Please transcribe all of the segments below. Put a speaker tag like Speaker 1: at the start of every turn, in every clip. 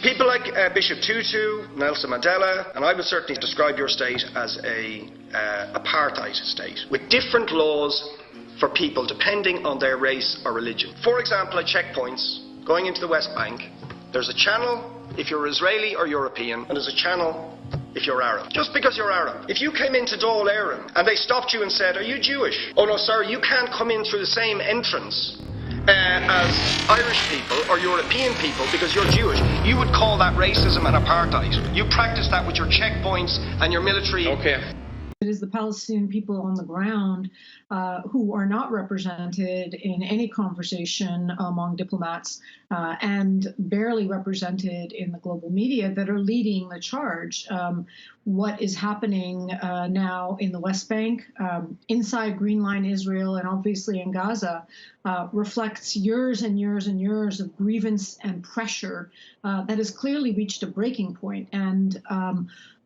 Speaker 1: People like Bishop Tutu, Nelson Mandela, and I would certainly describe your state as a apartheid state, with different laws for people depending on their race or religion. For example, at checkpoints going into the West Bank, there's a channel if you're Israeli or European, and there's a channel if you're Arab. Just because you're Arab. If you came into Dáil Éireann and they stopped you and said, "Are you Jewish?" "Oh no, sir, you can't come in through the same entrance as Irish people or European people because you're Jewish," you would call that racism and apartheid. You practice that with your checkpoints and your military.
Speaker 2: Okay.
Speaker 3: It is the Palestinian people on the ground who are not represented in any conversation among diplomats and barely represented in the global media that are leading the charge. What is happening now in the West Bank, inside Green Line Israel, and obviously in Gaza, reflects years and years and years of grievance and pressure that has clearly reached a breaking point. And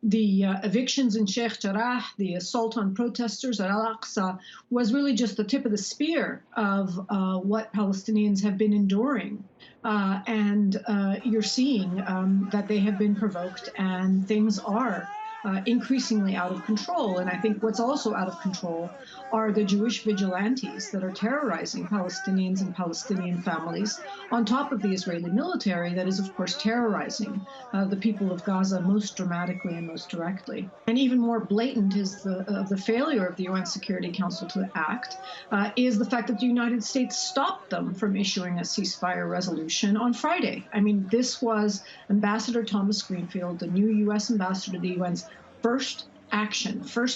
Speaker 3: the evictions in Sheikh Jarrah, the assault on protesters at Al-Aqsa, was really just the tip of the spear of what Palestinians have been enduring. And you're seeing that they have been provoked and things are increasingly out of control. And I think what's also out of control are the Jewish vigilantes that are terrorizing Palestinians and Palestinian families, on top of the Israeli military that is, of course, terrorizing the people of Gaza most dramatically and most directly. And even more blatant is the failure of the UN Security Council to act, is the fact that the United States stopped them from issuing a ceasefire resolution on Friday. I mean, this was Ambassador Thomas Greenfield, the new U.S. ambassador to the UN's first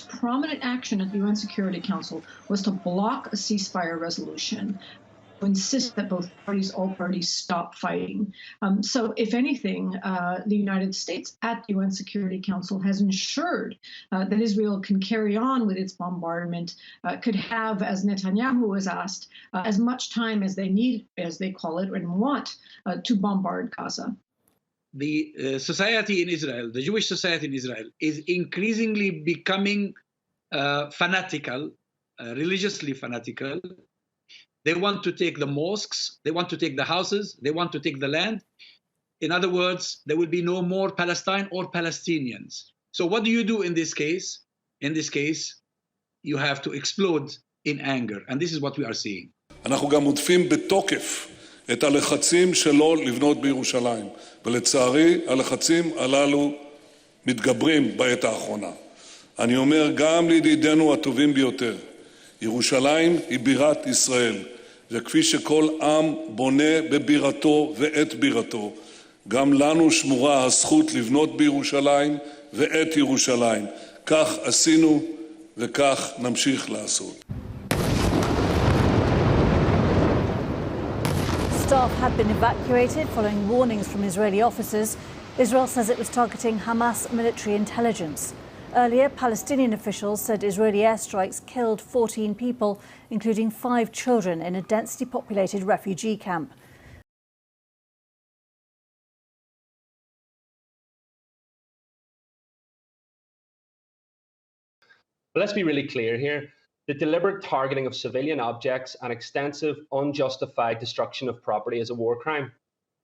Speaker 3: prominent action at the UN Security Council was to block a ceasefire resolution, to insist that all parties stop fighting. So if anything, the United States at the UN Security Council has ensured that Israel can carry on with its bombardment, could have, as Netanyahu has asked, as much time as they need, as they call it, and want to bombard Gaza.
Speaker 4: The society in Israel, the Jewish society in Israel, is increasingly becoming fanatical, religiously fanatical. They want to take the mosques, they want to take the houses, they want to take the land. In other words, there will be no more Palestine or Palestinians. So what do you do in this case? In this case, you have to explode in anger, and this is what we are seeing.
Speaker 5: אנחנו גם מודפים בתוקף את הלחצים שלו לבנות בירושלים, ולצערי הלחצים הללו מתגברים בעת האחרונה. אני אומר גם לידידינו הטובים ביותר, ירושלים היא בירת ישראל, וכפי שכל עם בונה בבירתו ואת בירתו, גם לנו שמורה הזכות לבנות בירושלים ואת ירושלים. כך עשינו וכך נמשיך לעשות.
Speaker 6: Staff had been evacuated following warnings from Israeli officers. Israel says it was targeting Hamas military intelligence. Earlier, Palestinian officials said Israeli airstrikes killed 14 people, including 5 children, in a densely populated refugee camp.
Speaker 2: But let's be really clear here. The deliberate targeting of civilian objects and extensive, unjustified destruction of property is a war crime.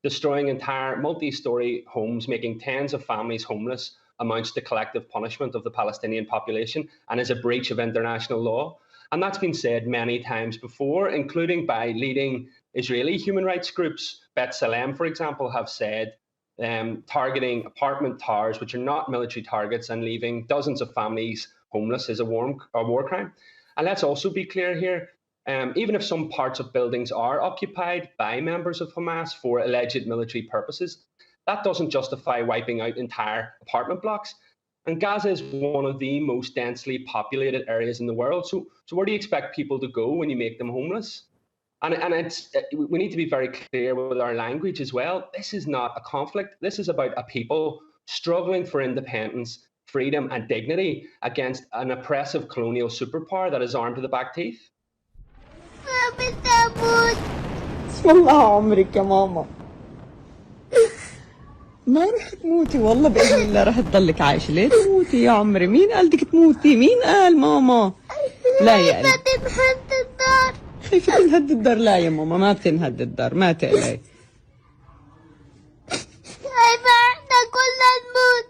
Speaker 2: Destroying entire multi-story homes, making tens of families homeless, amounts to collective punishment of the Palestinian population and is a breach of international law. And that's been said many times before, including by leading Israeli human rights groups. B'Tselem, for example, have said targeting apartment towers, which are not military targets, and leaving dozens of families homeless is a war crime. And let's also be clear here, even if some parts of buildings are occupied by members of Hamas for alleged military purposes, that doesn't justify wiping out entire apartment blocks. And Gaza is one of the most densely populated areas in the world. So where do you expect people to go when you make them homeless? And we need to be very clear with our language as well. This is not a conflict. This is about a people struggling for independence, freedom and dignity against an oppressive colonial superpower that is armed to the back teeth.
Speaker 7: بسم الله عمرك يا ماما. ما رح تموتي والله بإذن الله رح تضلك عايشة. ليه تموتي يا عمري؟ مين قال بدك تموتي؟ مين قال ماما؟ لا يا قلبي. خايفة تنهد الدار. لا يا ماما ما بتنهد الدار ما تقلقي.
Speaker 8: خايفة احنا كلنا نموت.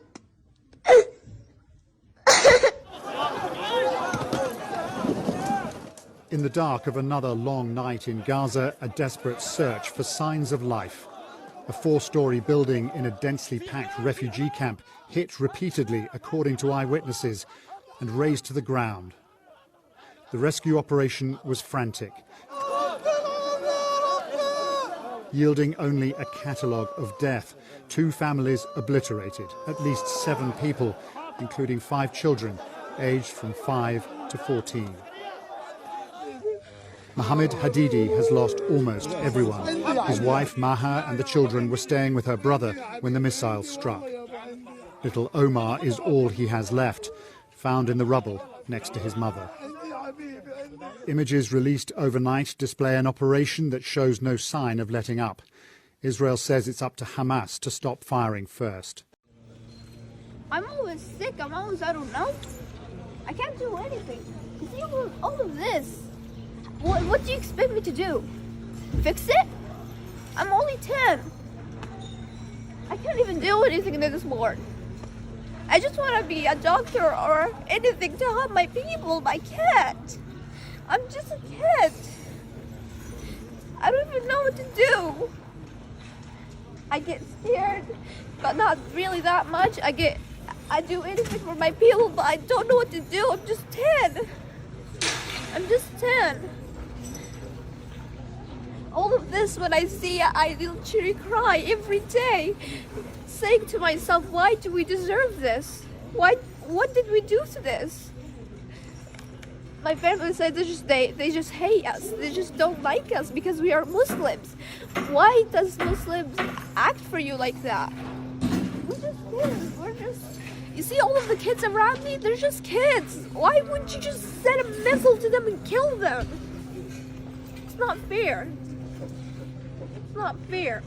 Speaker 9: In the dark of another long night in Gaza, a desperate search for signs of life. A four-story building in a densely packed refugee camp hit repeatedly, according to eyewitnesses, and razed to the ground. The rescue operation was frantic, yielding only a catalogue of death. 2 families obliterated, at least 7 people, including 5 children, aged from 5 to 14. Mohammed Hadidi has lost almost everyone. His wife, Maha, and the children were staying with her brother when the missile struck. Little Omar is all he has left, found in the rubble next to his mother. Images released overnight display an operation that shows no sign of letting up. Israel says it's up to Hamas to stop firing first.
Speaker 8: I'm always sick. I don't know. I can't do anything. You see all of this. What do you expect me to do? Fix it? I'm only 10. I can't even do anything this morning. I just want to be a doctor or anything to help my people, but I can't. I'm just a kid. I don't even know what to do. I get scared, but not really that much. I do anything for my people, but I don't know what to do. I'm just 10. I'm just 10. All of this, when I see it, I literally cry every day, saying to myself, why do we deserve this? What did we do to this? My family said they just hate us. They just don't like us because we are Muslims. Why does Muslims act for you like that? We're just kids. You see all of the kids around me? They're just kids. Why wouldn't you just send a missile to them and kill them? It's not fair. It's not fair.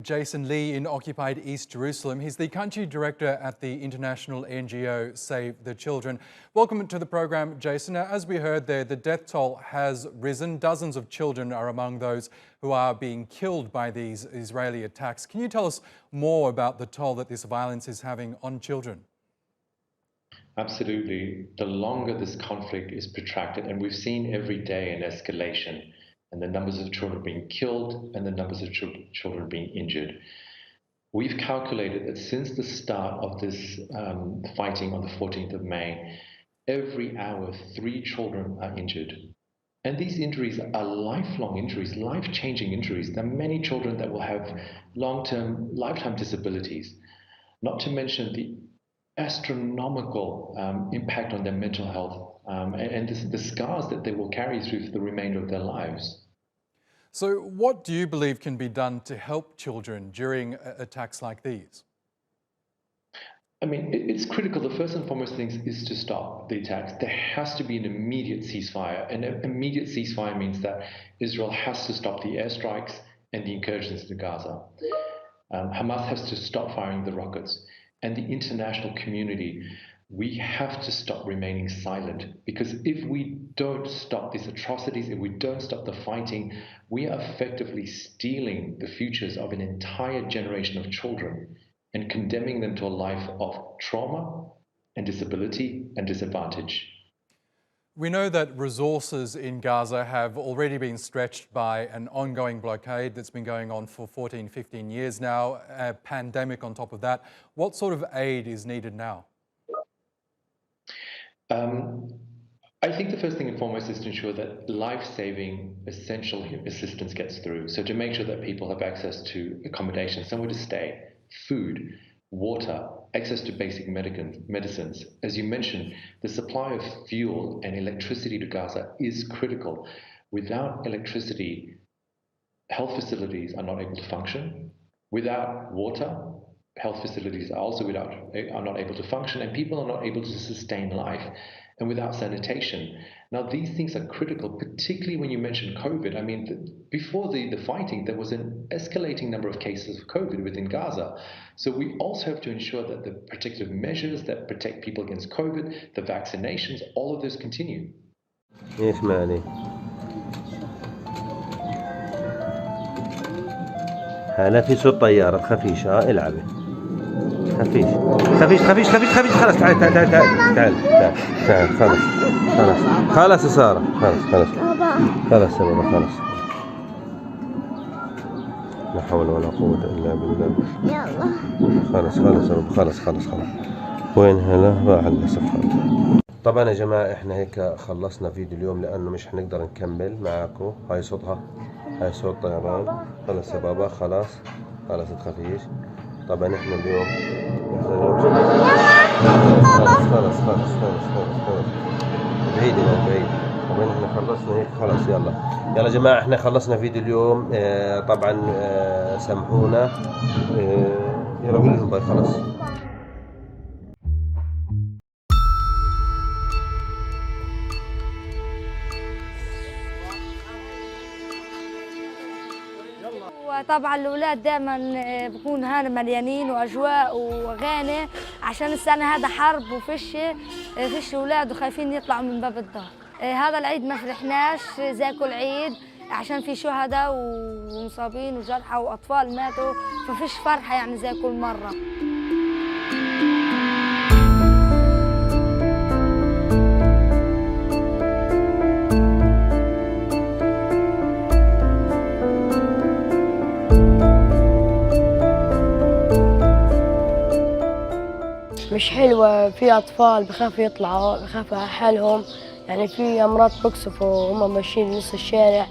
Speaker 10: Jason Lee in occupied East Jerusalem. He's the country director at the international NGO Save the Children. Welcome to the program, Jason. Now, as we heard there, the death toll has risen. Dozens of children are among those who are being killed by these Israeli attacks. Can you tell us more about the toll that this violence is having on children?
Speaker 11: Absolutely. The longer this conflict is protracted, and we've seen every day an escalation, and the numbers of children being killed and the numbers of children being injured. We've calculated that since the start of this fighting on the 14th of May, every hour 3 children are injured. And these injuries are lifelong injuries, life-changing injuries. There are many children that will have long-term, lifetime disabilities, not to mention the astronomical impact on their mental health and the scars that they will carry through for the remainder of their lives.
Speaker 10: So what do you believe can be done to help children during attacks like these?
Speaker 11: I mean, it's critical. The first and foremost thing is to stop the attacks. There has to be an immediate ceasefire. And an immediate ceasefire means that Israel has to stop the airstrikes and the incursions into Gaza. Hamas has to stop firing the rockets. And the international community, we have to stop remaining silent, because if we don't stop these atrocities, if we don't stop the fighting, we are effectively stealing the futures of an entire generation of children and condemning them to a life of trauma and disability and disadvantage.
Speaker 10: We know that resources in Gaza have already been stretched by an ongoing blockade that's been going on for 14, 15 years now, a pandemic on top of that. What sort of aid is needed now?
Speaker 11: I think the first thing and foremost is to ensure that life-saving essential assistance gets through. So to make sure that people have access to accommodation, somewhere to stay, food, water, access to basic medicines. As you mentioned, the supply of fuel and electricity to Gaza is critical. Without electricity, health facilities are not able to function. Without water, health facilities are also are not able to function, and people are not able to sustain life. And without sanitation. Now, these things are critical, particularly when you mention COVID. I mean, before the fighting, there was an escalating number of cases of COVID within Gaza. So we also have to ensure that the protective measures that protect people against COVID, the vaccinations, all of those continue.
Speaker 12: Yes, Maddie. هلا في صوت طيارة خفيشة العبي خفيش خفيش خفيش خفيش خفيش خلاص تعال تعال تعال تعال تعال تعال خلاص خلاص خلاص يا سارة خلاص خلاص خلاص يا بابا خلاص لا حول ولا قوة إلا بالله يلا خلاص خلاص يا بابا خلاص خلاص خلاص وين هلا راح للأسف خلاص. طبعا يا جماعة احنا هيك خلصنا فيديو اليوم لأنه مش حنقدر نكمل معاكم. هاي صوتها هاي صوت طيران. خلص يا بابا خلاص خلاص تخافيش. طبعا احنا اليوم خلاص خلاص خلاص خلاص بعيد يا بعيد. طبعا احنا خلصنا هيك خلاص يلا يلا جماعة احنا خلصنا فيديو اليوم. طبعا سامحونا. يلا قول لهم باي خلاص.
Speaker 13: وطبعا الاولاد دائما بكون هان مليانين واجواء واغاني عشان السنه هذا حرب فيش اولاد وخايفين يطلعوا من باب الدار. هذا العيد ما فرحناش زي كل عيد عشان في شهداء ومصابين وجرحى واطفال ماتوا، ففيش فرحه يعني زي كل مره.
Speaker 14: مش حلوة، في أطفال بخافوا يطلعوا بخافوا على حالهم، يعني في أمراض بقصفوا وهم ماشيين نص الشارع.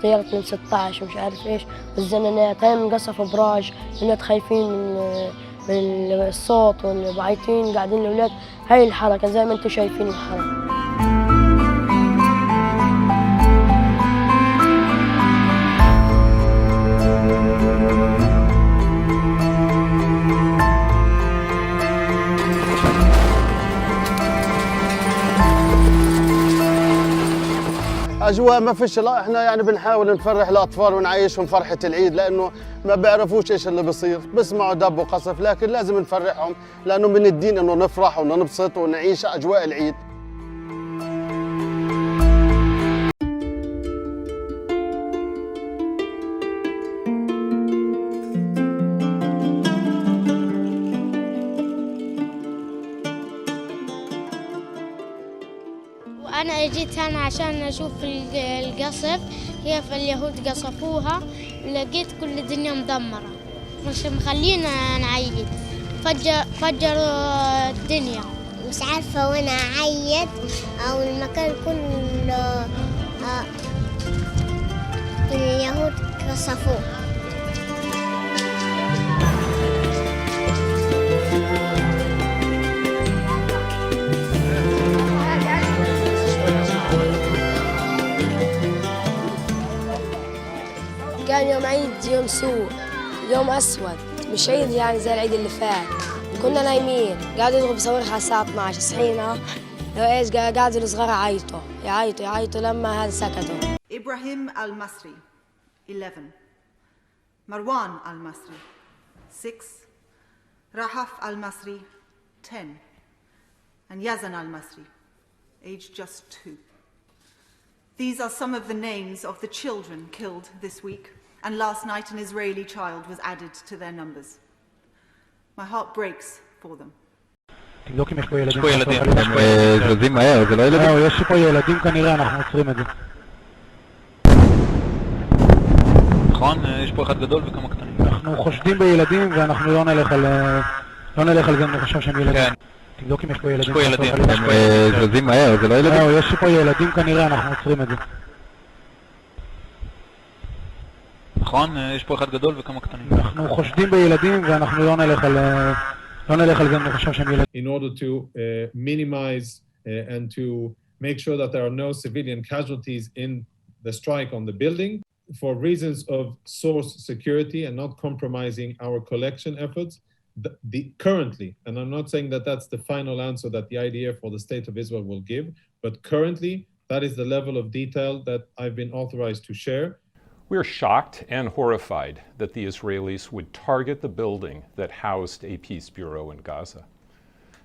Speaker 14: طيارة من 16 ومش عارف إيش والزنانات هاي منقصف أبراج. الولاد خايفين من الصوت والبعيطين قاعدين الولاد. هاي الحركة زي ما أنتم شايفين الحركة.
Speaker 15: أجواء ما فيش. لا احنا يعني بنحاول نفرح الأطفال ونعيشهم فرحة العيد، لأنه ما بيعرفوش إيش اللي بيصير، بسمعوا دب وقصف، لكن لازم نفرحهم لأنه من الدين إنه نفرح وننبسط ونعيش أجواء العيد.
Speaker 16: أنا جيت هنا عشان أشوف القصف كيف اليهود قصفوها، ولقيت كل الدنيا مدمرة مش مخلينا نعيد. فجروا الدنيا
Speaker 17: مش عارفة وين أعيد أو المكان كله اليهود قصفوه.
Speaker 14: كان يوم عيد، يوم سوء، يوم أسود، مش عيد يعني زي العيد اللي فات. كنا نايمين قاعدوا يضربوا بصواريخ على الساعة 12. صحينا لو إيش قاعدوا الصغار يعيطوا لما هذا سكتوا.
Speaker 18: إبراهيم المصري 11 مروان المصري 6 رحف المصري 10 and Yazan al-Masri aged just 2. These are some of the names of the children killed this week, and last night an Israeli child was added to their numbers. My heart breaks for them.
Speaker 19: תבדוק אם יש פה ילדים. זזים מהר, זה לא ילדים? יש פה ילדים כנראה, אנחנו עוצרים את זה. נכון, יש פה אחד גדול וכמה קטנים. אנחנו חושדים בילדים ואנחנו לא נלך על זה, אני חושב שהם ילדים. תבדוק אם יש פה ילדים. זזים מהר, זה לא ילדים? יש פה ילדים כנראה, אנחנו עוצרים את זה. נכון, יש פה אחד גדול וכמה קטנים. אנחנו חושדים בילדים ואנחנו לא נלך על זה, אני חושב שהם ילדים.
Speaker 20: In order to minimize and to make sure that there are no civilian casualties in the strike on the building, for reasons of source security and not compromising our collection efforts, currently, and I'm not saying that that's the final answer that the IDF or the State of Israel will give, but currently that is the level of detail that I've been authorized to share.
Speaker 21: We're shocked and horrified that the Israelis would target the building that housed a peace bureau in Gaza.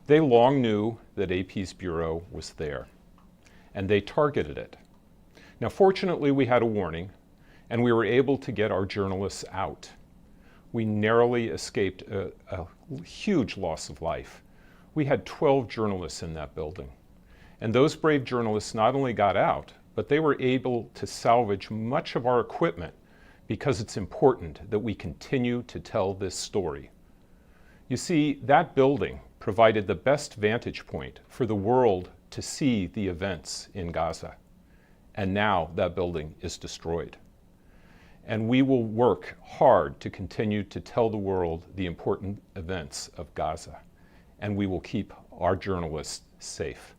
Speaker 21: They long knew that a peace bureau was there, and they targeted it. Now, fortunately, we had a warning, and we were able to get our journalists out. We narrowly escaped a huge loss of life. We had 12 journalists in that building. And those brave journalists not only got out, but they were able to salvage much of our equipment because it's important that we continue to tell this story. You see, that building provided the best vantage point for the world to see the events in Gaza. And now that building is destroyed. And we will work hard to continue to tell the world the important events of Gaza. And we will keep our journalists safe.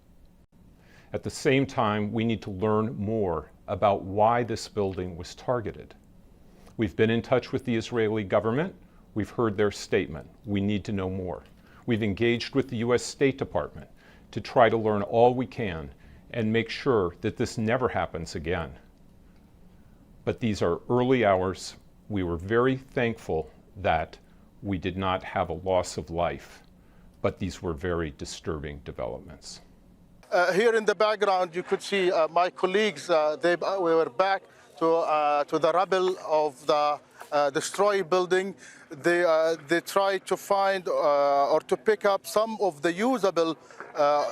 Speaker 21: At the same time, we need to learn more about why this building was targeted. We've been in touch with the Israeli government. We've heard their statement. We need to know more. We've engaged with the US State Department to try to learn all we can and make sure that this never happens again. But these are early hours. We were very thankful that we did not have a loss of life, but these were very disturbing developments.
Speaker 15: Here in the background, you could see my colleagues. We were back to the rubble of the destroyed building. They tried to find or to pick up some of the usable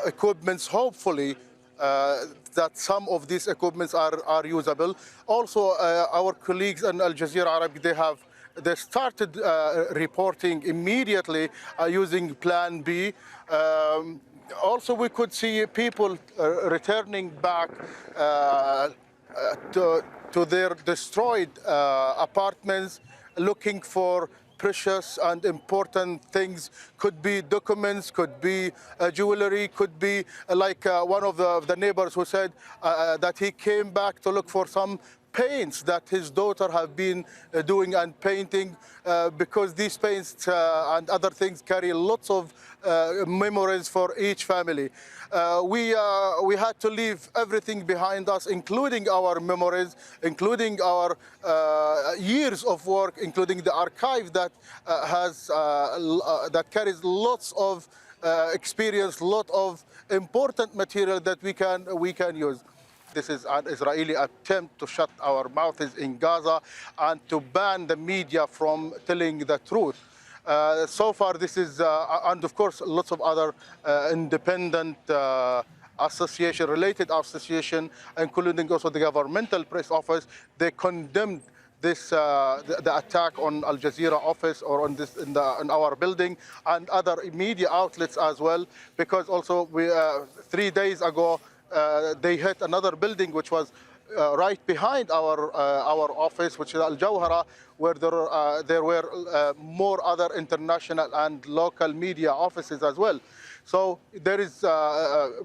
Speaker 15: equipments, hopefully that some of these equipments are usable. Also, our colleagues in Al Jazeera Arabic, they started reporting immediately using Plan B. Also, we could see people returning back to their destroyed apartments, looking for precious and important things. Could be documents, could be jewelry, could be like one of the neighbors who said that he came back to look for some paints that his daughter have been doing and painting, because these paints and other things carry lots of memories for each family. We had to leave everything behind us, including our memories, including our years of work, including the archive that that carries lots of experience, lot of important material that we can use. This is an Israeli attempt to shut our mouths in Gaza and to ban the media from telling the truth. So far, this is, and of course, lots of other independent related association, including also the governmental press office. They condemned this the attack on Al Jazeera office or on this in our building, and other media outlets as well, because also we 3 days ago they hit another building which was right behind our office, which is Al Jawhara, where there were more other international and local media offices as well. So there is,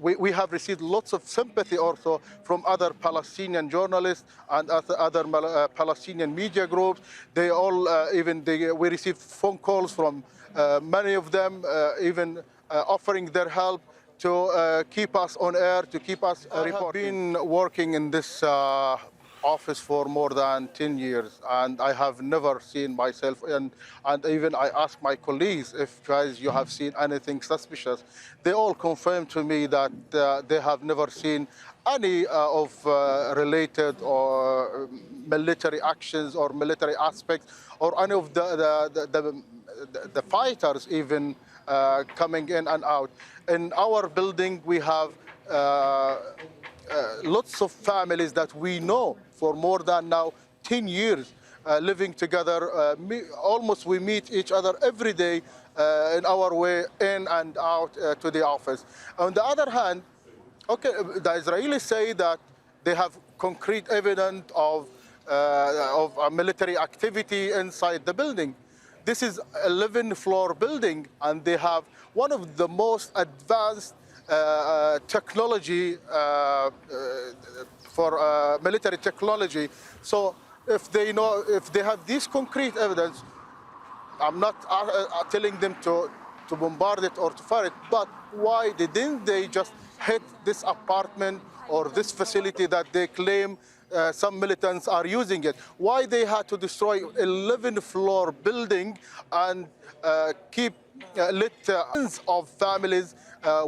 Speaker 15: we have received lots of sympathy also from other Palestinian journalists and other Palestinian media groups. They all, we received phone calls from many of them, even offering their help to keep us on air, to keep us reporting. I've been working in this office for more than 10 years, and I have never seen myself, and even I asked my colleagues, if guys you have seen anything suspicious. They all confirmed to me that they have never seen any of related or military actions or military aspects, or any of the fighters even coming in and out. In our building, we have lots of families that we know for more than now 10 years living together. Almost we meet each other every day in our way in and out to the office. On the other hand, okay, the Israelis say that they have concrete evidence of military activity inside the building. This is an 11-floor building, and they have one of the most advanced technology for military technology. So if they have this concrete evidence, I'm not telling them to bombard it or to fire it, but why didn't they just hit this apartment or this facility that they claim some militants are using it? Why they had to destroy 11-floor building and keep tens of families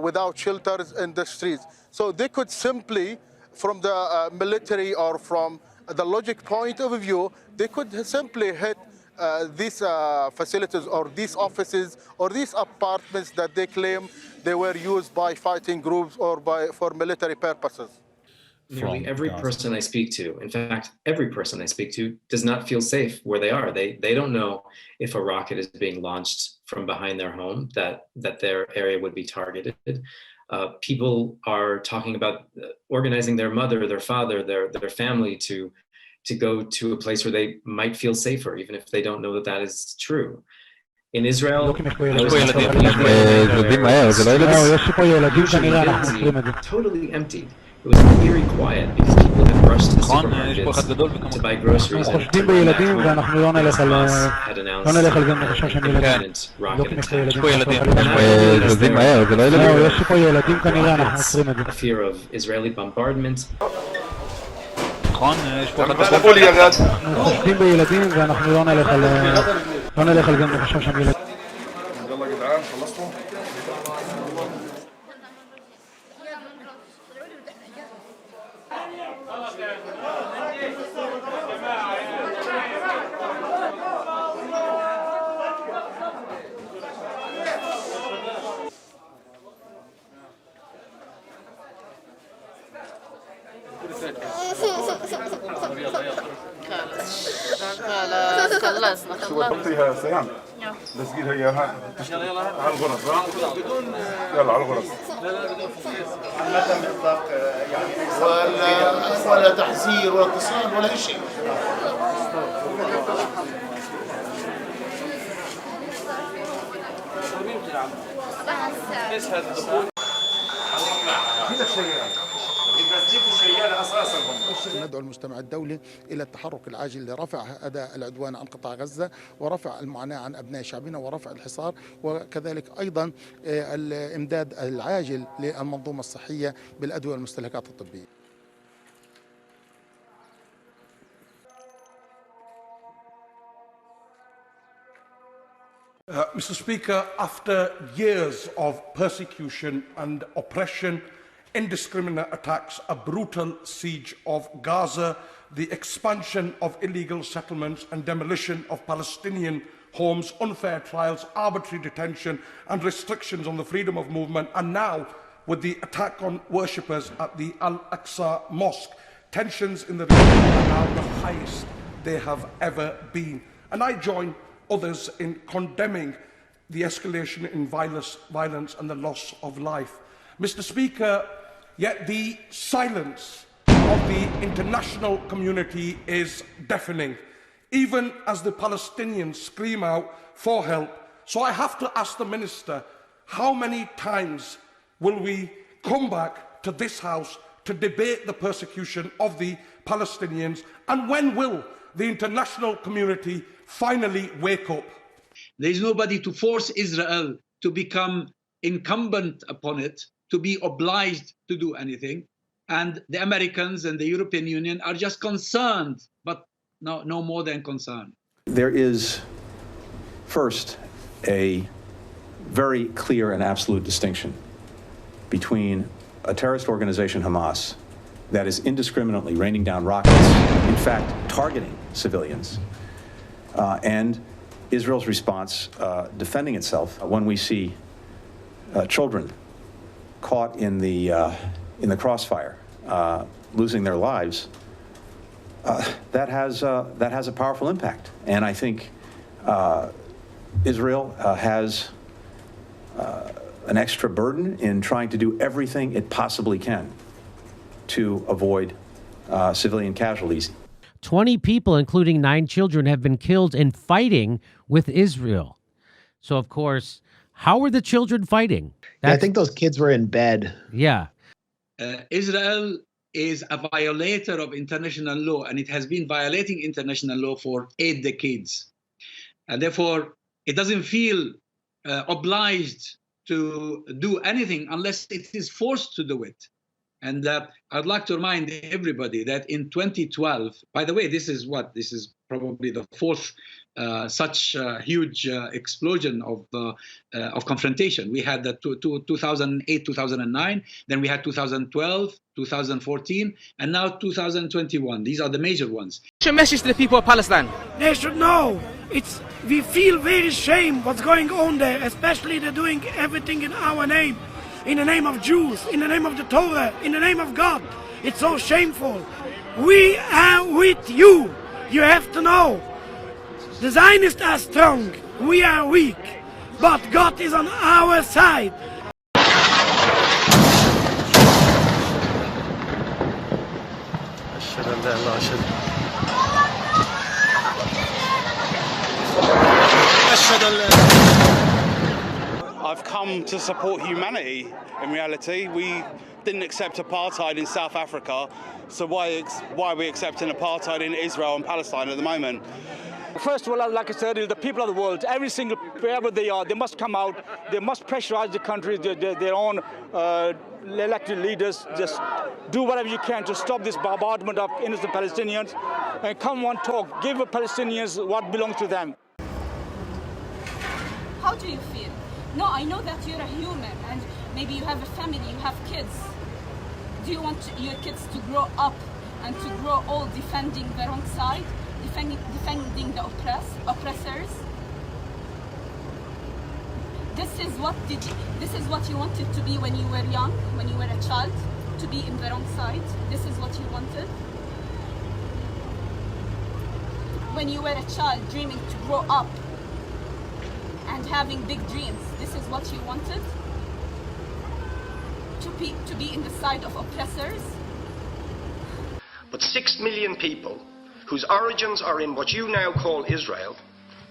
Speaker 15: without shelters in the streets? So they could simply, from the military or from the logic point of view, they could simply hit these facilities or these offices or these apartments that they claim they were used by fighting groups or for military purposes.
Speaker 1: Nearly every person I speak to, in fact, every person I speak to, does not feel safe where they are. They don't know if a rocket is being launched from behind their home, that their area would be targeted. People are talking about organizing their mother, their father, their family to go to a place where they might feel safer, even if they don't know that that is true. In Israel, totally empty. It was eerie quiet because people had rushed to supermarkets to buy groceries, and to run back home because Hamas had announced an independent rocket attack. A fear of Israeli bombardment.
Speaker 22: خلصنا حطيها سيان لزقيها اياها على الغرز يلا على الغرز عامة باطلاق يعني ولا تحذير ولا اتصال ولا شيء
Speaker 23: ندعو المجتمع الدولي إلى التحرك العاجل لرفع أداء العدوان عن قطاع غزة ورفع المعاناة عن أبناء شعبنا ورفع الحصار وكذلك أيضا الإمداد العاجل للمنظومة الصحية بالأدوية والمستلزمات الطبية.
Speaker 22: Mr. Speaker, after years of persecution and oppression, indiscriminate attacks, a brutal siege of Gaza, the expansion of illegal settlements and demolition of Palestinian homes, unfair trials, arbitrary detention and restrictions on the freedom of movement, and now with the attack on worshippers at the Al-Aqsa Mosque, tensions in the region are now the highest they have ever been. And I join others in condemning the escalation in violence and the loss of life. Mr. Speaker, yet the silence of the international community is deafening, even as the Palestinians scream out for help. So I have to ask the Minister, how many times will we come back to this House to debate the persecution of the Palestinians, and when will the international community finally wake up?
Speaker 4: There is nobody to force Israel to become incumbent upon it, to be obliged to do anything. And the Americans and the European Union are just concerned, but no more than concerned.
Speaker 24: There is, first, a very clear and absolute distinction between a terrorist organization, Hamas, that is indiscriminately raining down rockets, in fact, targeting civilians, and Israel's response defending itself when we see children caught in the crossfire, losing their lives. That has a powerful impact, and I think Israel has an extra burden in trying to do everything it possibly can to avoid civilian casualties.
Speaker 25: 20 people, including 9 children, have been killed in fighting with Israel. So, of course, how were the children fighting?
Speaker 26: Yeah, I think those kids were in bed.
Speaker 25: Yeah.
Speaker 4: Israel is a violator of international law, and it has been violating international law for 8 decades. And therefore, it doesn't feel obliged to do anything unless it is forced to do it. And I'd like to remind everybody that in 2012, by the way, this is probably the fourth such huge explosion of confrontation. We had the 2008, 2009, then we had 2012, 2014, and now 2021. These are the major ones.
Speaker 2: What's your message to the people of Palestine?
Speaker 3: They should know. We feel very shame what's going on there, especially they're doing everything in our name. In the name of Jews, in the name of the Torah, in the name of God. It's so shameful. We are with you. You have to know. The Zionists are strong. We are weak. But God is on our side.
Speaker 5: I've come to support humanity. In reality, we didn't accept apartheid in South Africa, so why are we accepting apartheid in Israel and Palestine at the moment?
Speaker 6: First of all, like I said, the people of the world, every single, wherever they are, they must come out, they must pressurize the countries, their own elected leaders, just do whatever you can to stop this bombardment of innocent Palestinians, and come on talk, give the Palestinians what belongs to them.
Speaker 7: How do you feel? No, I know that you're a human and maybe you have a family, you have kids. Do you want your kids to grow up and to grow old defending the wrong side, defending the oppressors? This is what you wanted to be when you were young, when you were a child, to be in the wrong side. This is what you wanted. When you were a child dreaming to grow up and having big dreams, this is what you wanted? To be in the side of oppressors?
Speaker 9: But 6 million people whose origins are in what you now call Israel,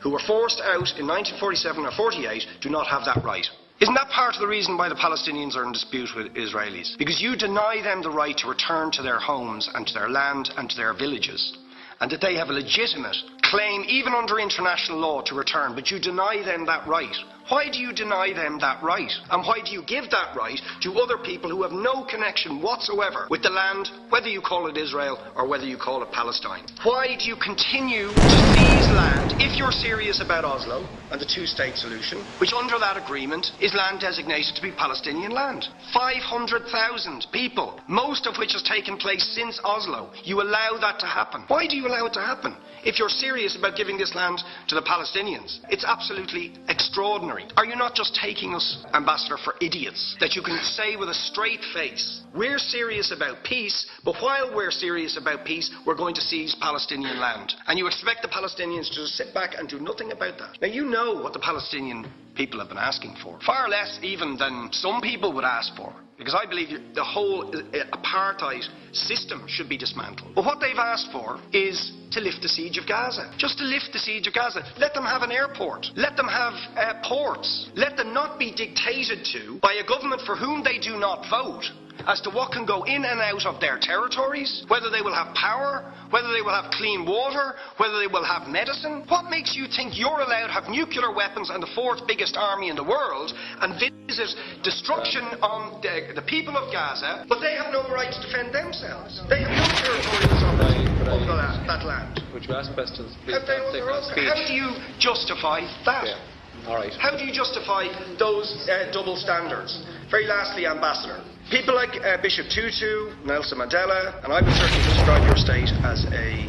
Speaker 9: who were forced out in 1947 or 48, do not have that right. Isn't that part of the reason why the Palestinians are in dispute with Israelis? Because you deny them the right to return to their homes and to their land and to their villages, and that they have a legitimate claim, even under international law, to return, but you deny them that right. Why do you deny them that right? And why do you give that right to other people who have no connection whatsoever with the land, whether you call it Israel or whether you call it Palestine? Why do you continue to seize land if you're serious about Oslo and the two-state solution, which under that agreement is land designated to be Palestinian land? 500,000 people, most of which has taken place since Oslo. You allow that to happen. Why do you allow it to happen? If you're serious about giving this land to the Palestinians, it's absolutely extraordinary. Are you not just taking us, Ambassador, for idiots? That you can say with a straight face, we're serious about peace, but while we're serious about peace, we're going to seize Palestinian land. And you expect the Palestinians to just sit back and do nothing about that. Now, you know what the Palestinian people have been asking for. Far less even than some people would ask for. Because I believe the whole apartheid system should be dismantled. But what they've asked for is to lift the siege of Gaza. Just to lift the siege of Gaza. Let them have an airport. Let them have ports. Let them not be dictated to by a government for whom they do not vote as to what can go in and out of their territories, whether they will have power, whether they will have clean water, whether they will have medicine. What makes you think you're allowed to have nuclear weapons and the fourth biggest army in the world and visit destruction on the people of Gaza, but they have no right to defend themselves? They have no territorial sovereignty over that land.
Speaker 27: Would you ask questions, please?
Speaker 9: How do you justify that?
Speaker 27: Yeah. All right.
Speaker 9: How do you justify those double standards? Very lastly, Ambassador, people like Bishop Tutu, Nelson Mandela, and I would certainly describe your state as a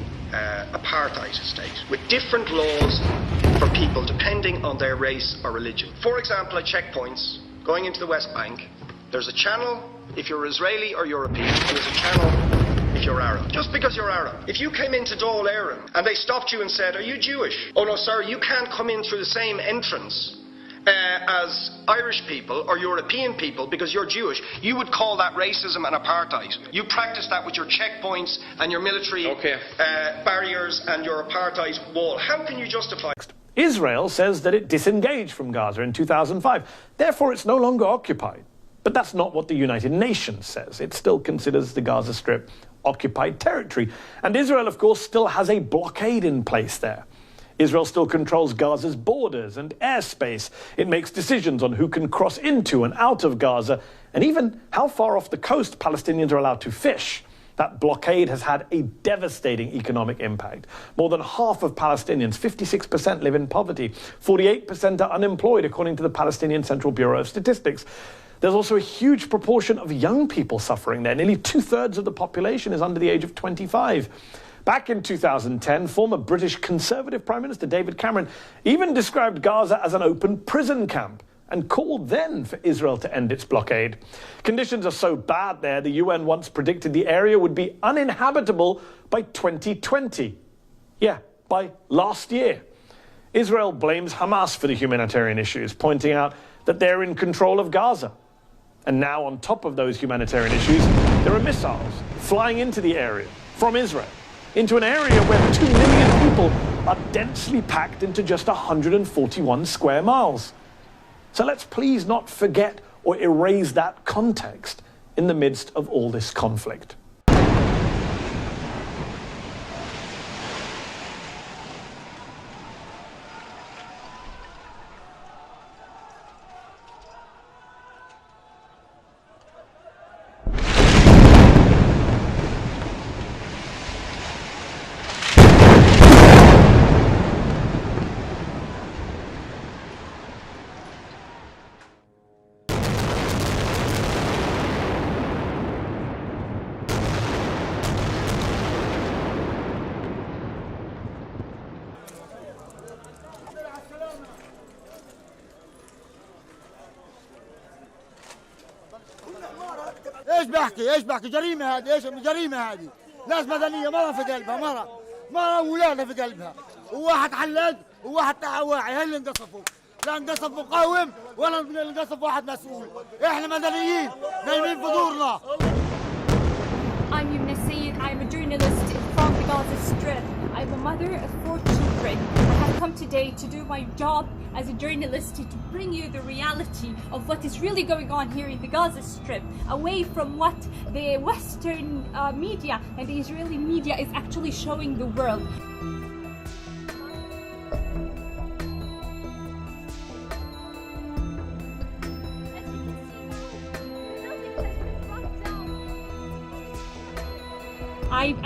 Speaker 9: apartheid state, with different laws for people depending on their race or religion. For example, at checkpoints going into the West Bank, there's a channel if you're Israeli or European, and there's a channel if you're Arab. Just because you're Arab. If you came into Dáil Éireann and they stopped you and said, are you Jewish? Oh no, sir, you can't come in through the same entrance as Irish people or European people because you're Jewish, you would call that racism and apartheid. You practice that with your checkpoints and your military barriers and your apartheid wall. How can you justify?
Speaker 28: Israel says that it disengaged from Gaza in 2005. Therefore, it's no longer occupied. But that's not what the United Nations says. It still considers the Gaza Strip occupied territory. And Israel, of course, still has a blockade in place there. Israel still controls Gaza's borders and airspace. It makes decisions on who can cross into and out of Gaza, and even how far off the coast Palestinians are allowed to fish. That blockade has had a devastating economic impact. More than half of Palestinians, 56%, live in poverty. 48% are unemployed, according to the Palestinian Central Bureau of Statistics. There's also a huge proportion of young people suffering there. Nearly 2/3 of the population is under the age of 25. Back in 2010, former British Conservative Prime Minister David Cameron even described Gaza as an open prison camp and called then for Israel to end its blockade. Conditions are so bad there, the UN once predicted the area would be uninhabitable by 2020. Yeah, by last year. Israel blames Hamas for the humanitarian issues, pointing out that they're in control of Gaza. And now, on top of those humanitarian issues, there are missiles flying into the area from Israel, into an area where 2 million people are densely packed into just 141 square miles. So let's please not forget or erase that context in the midst of all this conflict.
Speaker 8: ايش بحكي جريمه هذه، ايش جريمه هذه؟ ناس مدنيه مرة في قلبها، مرة وولادها في قلبها، وواحد حلق وواحد واعي، هل انقصفوا؟ لا انقصف مقاوم ولا انقصف واحد مسؤول، احنا مدنيين نايمين في دورنا.
Speaker 10: I'm Yumna Sayed. I'm a journalist from the Gaza Strip. I'm a mother of 4 children. I have come today to do my job as a journalist to bring you the reality of what is really going on here in the Gaza Strip, away from what the Western media and the Israeli media is actually showing the world.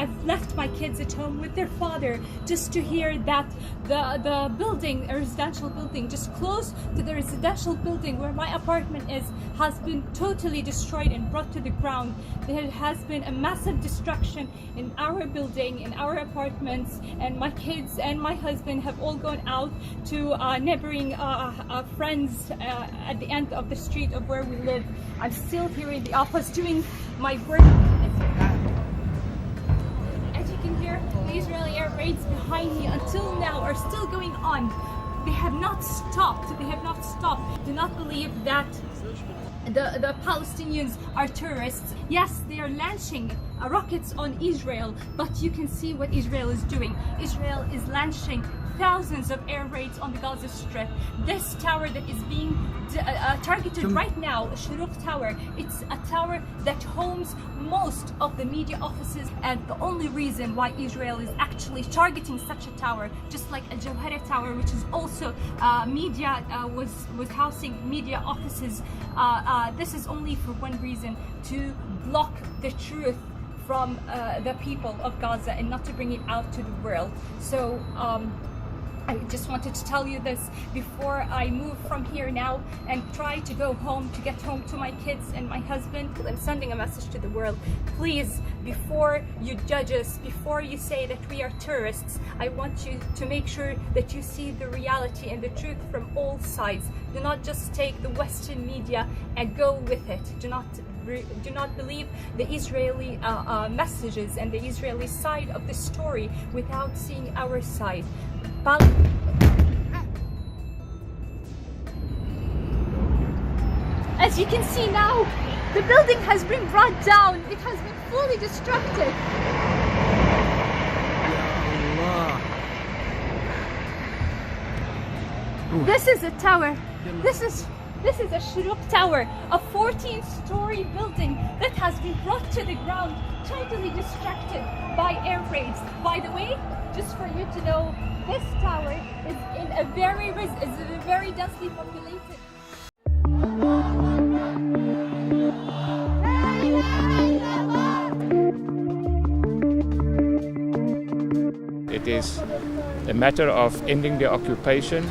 Speaker 10: I've left my kids at home with their father just to hear that the building, a residential building just close to the residential building where my apartment is, has been totally destroyed and brought to the ground. There has been a massive destruction in our building, in our apartments, and my kids and my husband have all gone out to neighboring friends at the end of the street of where we live. I'm still here in the office doing my work. The Israeli air raids behind me until now are still going on. They have not stopped. They have not stopped. Do not believe that the Palestinians are terrorists. Yes, they are launching rockets on Israel, but you can see what Israel is doing. Israel is launching thousands of air raids on the Gaza Strip. This tower that is being targeted right now, Shirk Tower, it's a tower that homes most of the media offices, and the only reason why Israel is actually targeting such a tower, just like a Jawhara Tower, which is also media, was housing media offices, this is only for one reason: to block the truth from the people of Gaza and not to bring it out to the world. So I just wanted to tell you this before I move from here now and try to go home, to get home to my kids and my husband. I'm sending a message to the world. Please, before you judge us, before you say that we are terrorists, I want you to make sure that you see the reality and the truth from all sides. Do not just take the Western media and go with it. Do not believe the Israeli messages and the Israeli side of the story without seeing our side. As you can see now, the building has been brought down. It has been fully destructed. This is a tower. This is a Shirk Tower, a 14-story building that has been brought to the ground, totally distracted by air raids. By the way, Just for you to know, this tower is in a very densely populated.
Speaker 11: It is a matter of ending the occupation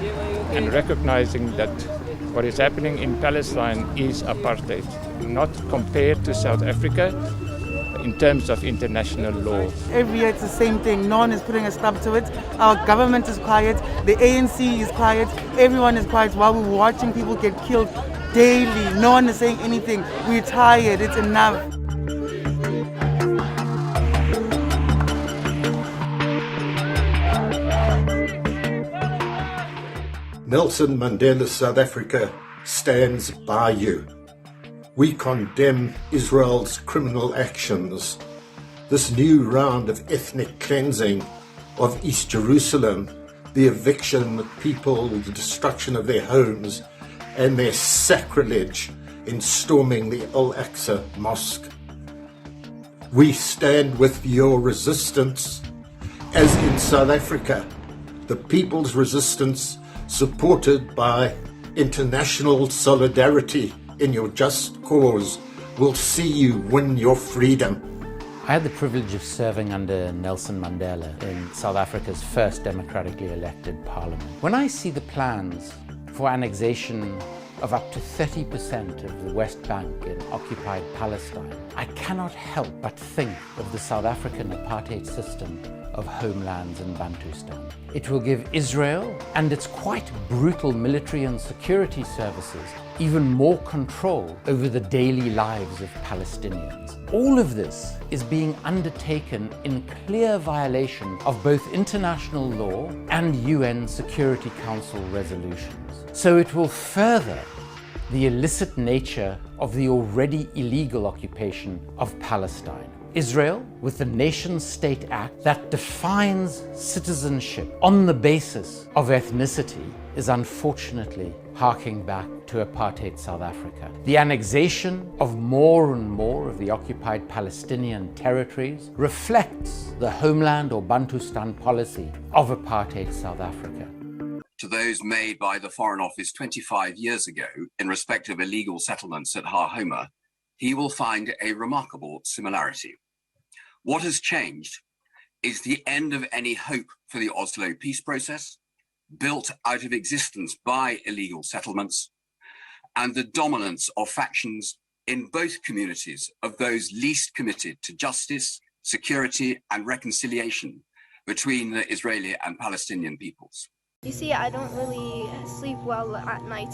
Speaker 11: and recognizing that what is happening in Palestine is apartheid, not compared to South Africa in terms of international law.
Speaker 12: Every year it's the same thing. No one is putting a stop to it. Our government is quiet. The ANC is quiet. Everyone is quiet while we're watching people get killed daily. No one is saying anything. We're tired. It's enough.
Speaker 13: Nelson Mandela's South Africa stands by you. We condemn Israel's criminal actions. This new round of ethnic cleansing of East Jerusalem, the eviction of people, the destruction of their homes, and their sacrilege in storming the Al-Aqsa Mosque. We stand with your resistance, as in South Africa, the people's resistance supported by international solidarity in your just cause will see you win your freedom.
Speaker 14: I had the privilege of serving under Nelson Mandela in South Africa's first democratically elected parliament. When I see the plans for annexation of up to 30% of the West Bank in occupied Palestine, I cannot help but think of the South African apartheid system of homelands in Bantustan. It will give Israel and its quite brutal military and security services even more control over the daily lives of Palestinians. All of this is being undertaken in clear violation of both international law and UN Security Council resolutions. So it will further the illicit nature of the already illegal occupation of Palestine. Israel, with the Nation-State Act that defines citizenship on the basis of ethnicity, is unfortunately harking back to apartheid South Africa. The annexation of more and more of the occupied Palestinian territories reflects the homeland or Bantustan policy of apartheid South Africa.
Speaker 16: To those made by the Foreign Office 25 years ago in respect of illegal settlements at Har Homa, he will find a remarkable similarity. What has changed is the end of any hope for the Oslo peace process, built out of existence by illegal settlements, and the dominance of factions in both communities of those least committed to justice, security, and reconciliation between the Israeli and Palestinian peoples.
Speaker 17: You see, I don't really sleep well at night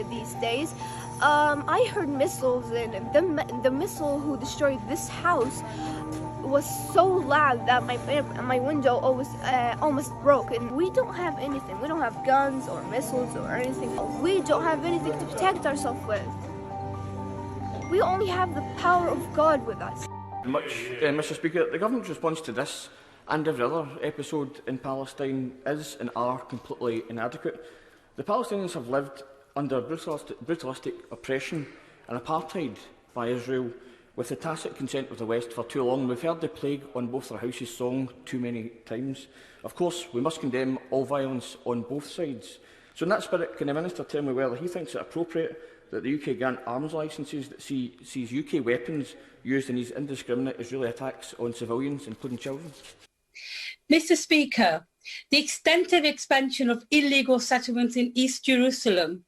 Speaker 17: these days. I heard missiles, and the missile who destroyed this house was so loud that my window almost broke. And we don't have anything. We don't have guns or missiles or anything. We don't have anything to protect ourselves with. We only have the power of God with us.
Speaker 18: Mr. Speaker, the government's response to this and every other episode in Palestine is and are completely inadequate. The Palestinians have lived under brutalistic oppression and apartheid by Israel with the tacit consent of the West for too long. We've heard the plague on both their houses song too many times. Of course, we must condemn all violence on both sides. So in that spirit, can the Minister tell me whether he thinks it appropriate that the UK grant arms licences that sees UK weapons used in these indiscriminate Israeli attacks on civilians, including children?
Speaker 19: Mr. Speaker, the extensive expansion of illegal settlements in East Jerusalem,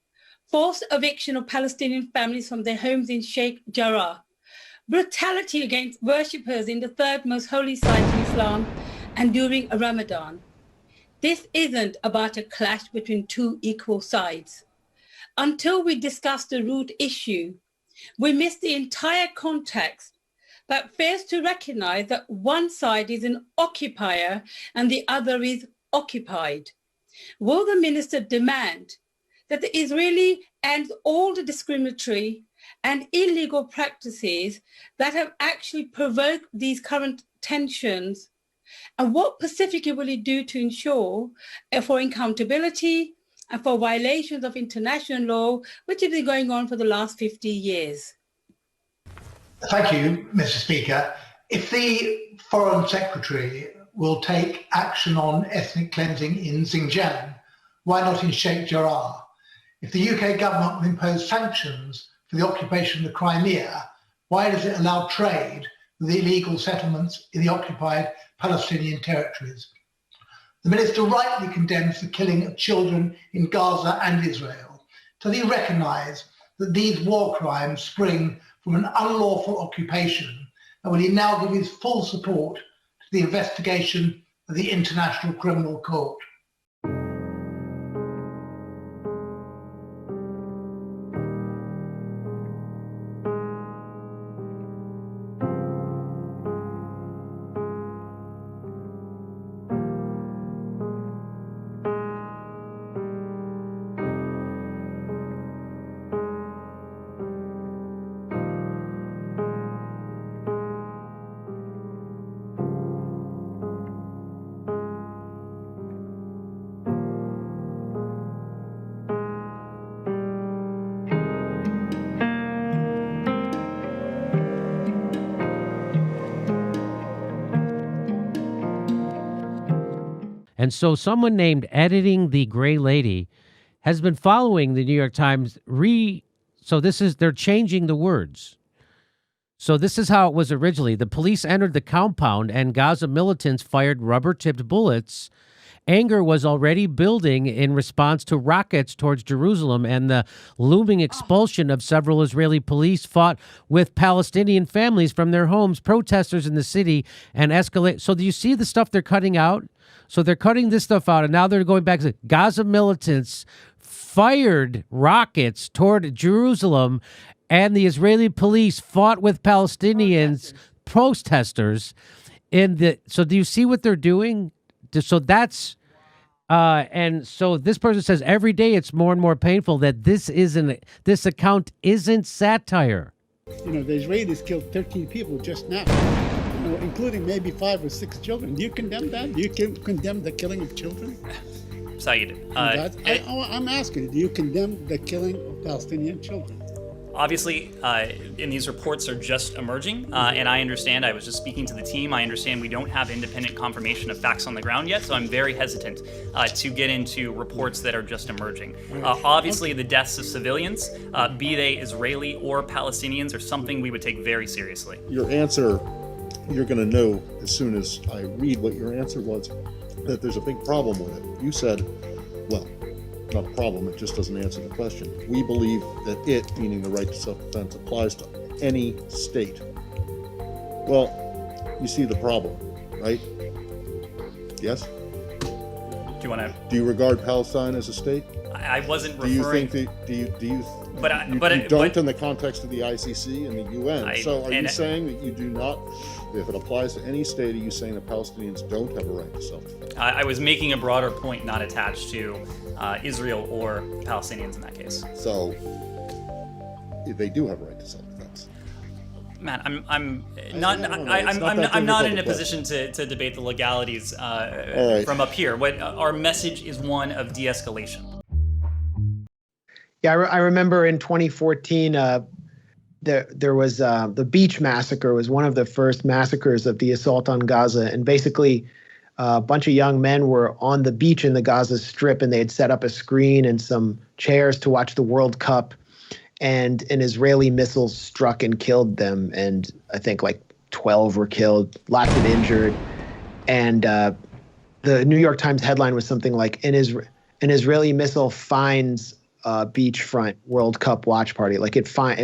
Speaker 19: forced eviction of Palestinian families from their homes in Sheikh Jarrah, brutality against worshippers in the third most holy site in Islam and during Ramadan. This isn't about a clash between two equal sides. Until we discuss the root issue, we miss the entire context, but fails to recognise that one side is an occupier and the other is occupied. Will the Minister demand that the Israeli ends all the discriminatory and illegal practices that have actually provoked these current tensions? And what specifically will he do to ensure for accountability and for violations of international law, which have been going on for the last 50 years?
Speaker 29: Thank you, Mr. Speaker. If the Foreign Secretary
Speaker 1: will take action on ethnic cleansing in Xinjiang, why not in Sheikh Jarrah? If the UK government will impose sanctions for the occupation of the Crimea, why does it allow trade with illegal settlements in the occupied Palestinian territories? The minister rightly condemns the killing of children in Gaza and Israel. Does he recognise that these war crimes spring from an unlawful occupation, and will he now give his full support to the investigation of the International Criminal Court?
Speaker 25: And so someone named Editing the Gray Lady has been following the New York Times they're changing the words. So this is how it was originally. The police entered the compound and Gaza militants fired rubber-tipped bullets. Anger was already building in response to rockets towards Jerusalem, and the looming expulsion of several Israeli police fought with Palestinian families from their homes, protesters in the city, and escalate. So do you see the stuff they're cutting out? So they're cutting this stuff out, and now they're going back to Gaza militants fired rockets toward Jerusalem, and the Israeli police fought with Palestinians, protesters. So do you see what they're doing? So that's, and so this person says every day it's more and more painful that this account isn't satire.
Speaker 15: You know, the Israelis killed 13 people just now, you know, including maybe 5 or 6 children. Do you condemn that? Do you condemn the killing of children?
Speaker 20: Saeed,
Speaker 15: I'm asking, do you condemn the killing of Palestinian children?
Speaker 20: Obviously, and these reports are just emerging, and I understand, I was just speaking to the team, I understand we don't have independent confirmation of facts on the ground yet, so I'm very hesitant to get into reports that are just emerging. Obviously, the deaths of civilians, be they Israeli or Palestinians, are something we would take very seriously.
Speaker 21: Your answer, you're going to know as soon as I read what your answer was, that there's a big problem with it. You said, well, not a problem, it just doesn't answer the question. We believe that it, meaning the right to self-defense, applies to any state. Well, you see the problem, right? Yes?
Speaker 20: Do you want to?
Speaker 21: Do you regard Palestine as a state?
Speaker 20: I wasn't
Speaker 21: referring.
Speaker 20: referring.
Speaker 21: Do you think you don't
Speaker 20: but
Speaker 21: in the context of the ICC and the UN. So are you saying that you do not, if it applies to any state, are you saying that Palestinians don't have a right to self-defense?
Speaker 20: I was making a broader point not attached to Israel or Palestinians in that case.
Speaker 21: So they do have a right to self-defense.
Speaker 20: Matt, I'm not in a position to debate the legalities from up here. What our message is one of de-escalation.
Speaker 22: Yeah, I remember in 2014, there was the beach massacre was one of the first massacres of the assault on Gaza, and basically a bunch of young men were on the beach in the Gaza Strip, and they had set up a screen and some chairs to watch the World Cup, and an Israeli missile struck and killed them, and I think like 12 were killed, lots of injured, and the New York Times headline was something like an Israeli missile finds beachfront World Cup watch party. Like it found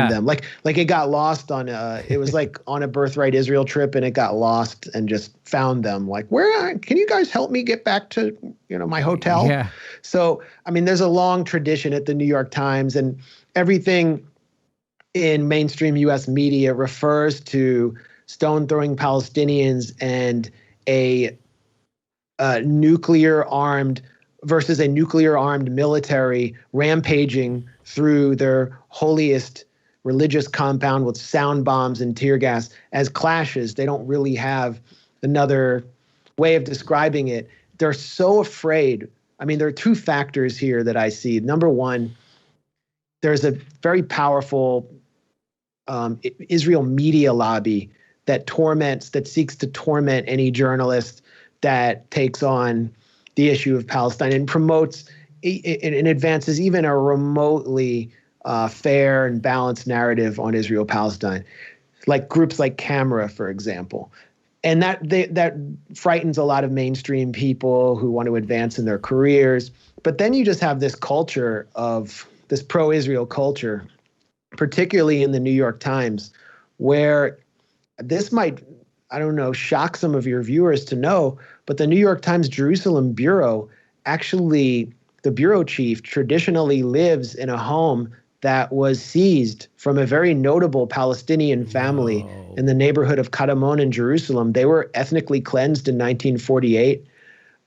Speaker 22: them. Like it got lost on it was like on a Birthright Israel trip, and it got lost and just found them. Like, where can you guys help me get back to my hotel?
Speaker 25: Yeah.
Speaker 22: So I mean, there's a long tradition at the New York Times, and everything in mainstream U.S. media refers to stone throwing Palestinians and a nuclear-armed versus a nuclear-armed military rampaging through their holiest religious compound with sound bombs and tear gas as clashes. They don't really have another way of describing it. They're so afraid. I mean, there are two factors here that I see. Number one, there's a very powerful Israel media lobby that seeks to torment any journalist that takes on the issue of Palestine and promotes and advances even a remotely fair and balanced narrative on Israel-Palestine, like groups like Camera, for example. And that frightens a lot of mainstream people who want to advance in their careers. But then you just have this culture of this pro-Israel culture, particularly in the New York Times, where this might, I don't know, shock some of your viewers to know, but the New York Times Jerusalem Bureau, actually, the bureau chief traditionally lives in a home that was seized from a very notable Palestinian family in the neighborhood of Kadamon in Jerusalem. They were ethnically cleansed in 1948.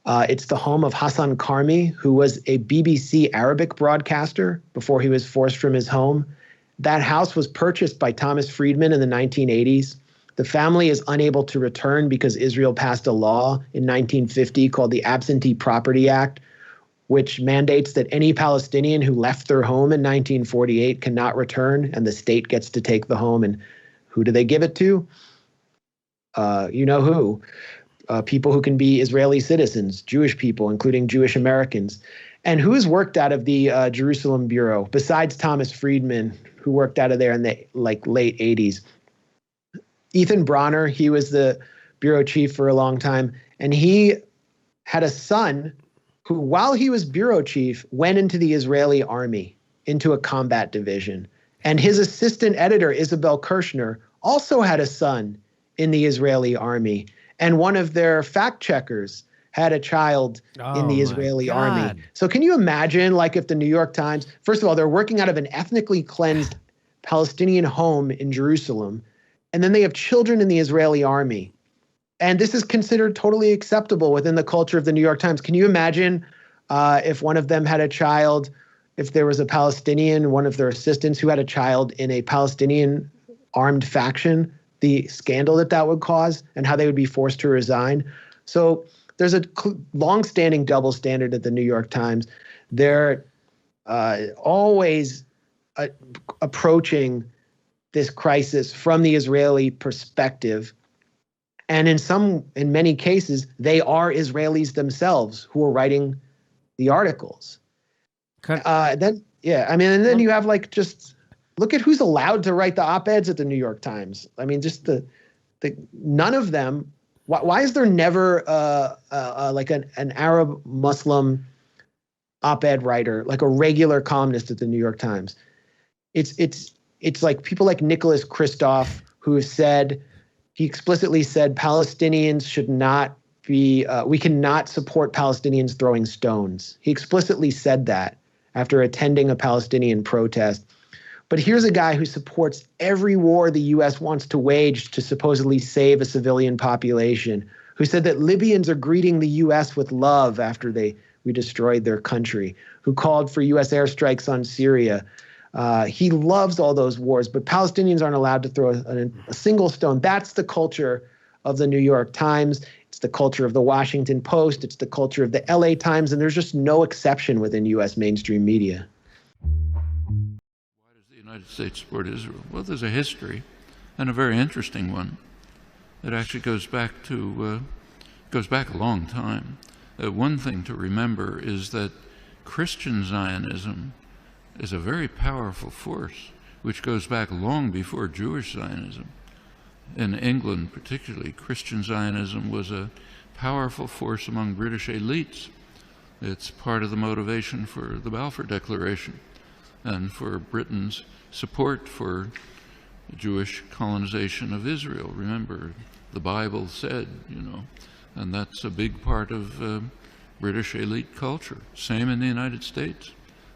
Speaker 22: It's the home of Hassan Karmi, who was a BBC Arabic broadcaster before he was forced from his home. That house was purchased by Thomas Friedman in the 1980s. The family is unable to return because Israel passed a law in 1950 called the Absentee Property Act, which mandates that any Palestinian who left their home in 1948 cannot return, and the state gets to take the home. And who do they give it to? You know who. People who can be Israeli citizens, Jewish people, including Jewish Americans. And who's worked out of the Jerusalem Bureau, besides Thomas Friedman, who worked out of there in the late 80s? Ethan Bronner, he was the bureau chief for a long time, and he had a son who, while he was bureau chief, went into the Israeli army, into a combat division. And his assistant editor, Isabel Kirshner, also had a son in the Israeli army. And one of their fact checkers had a child in the Israeli army. So can you imagine, like, if the New York Times, first of all, they're working out of an ethnically cleansed Palestinian home in Jerusalem, and then they have children in the Israeli army. And this is considered totally acceptable within the culture of the New York Times. Can you imagine if one of them had a child, if there was a Palestinian, one of their assistants who had a child in a Palestinian armed faction, the scandal that would cause and how they would be forced to resign? So there's a longstanding double standard at the New York Times. They're always approaching this crisis from the Israeli perspective. And in many cases, they are Israelis themselves who are writing the articles. And then you have just look at who's allowed to write the op-eds at the New York Times. I mean, just none of them. Why is there never like an Arab Muslim op-ed writer, like a regular columnist at the New York Times? It's like people like Nicholas Kristof, who he explicitly said Palestinians should not be, we cannot support Palestinians throwing stones. He explicitly said that after attending a Palestinian protest. But here's a guy who supports every war the U.S. wants to wage to supposedly save a civilian population, who said that Libyans are greeting the U.S. with love after we destroyed their country, who called for U.S. airstrikes on Syria. He loves all those wars, but Palestinians aren't allowed to throw a single stone. That's the culture of the New York Times. It's the culture of the Washington Post. It's the culture of the LA Times, and there's just no exception within U.S. mainstream media.
Speaker 2: Why does the United States support Israel? Well, there's a history, and a very interesting one, that actually goes back a long time. One thing to remember is that Christian Zionism is a very powerful force, which goes back long before Jewish Zionism. In England particularly, Christian Zionism was a powerful force among British elites. It's part of the motivation for the Balfour Declaration and for Britain's support for Jewish colonization of Israel. Remember, the Bible said, and that's a big part of British elite culture. Same in the United States.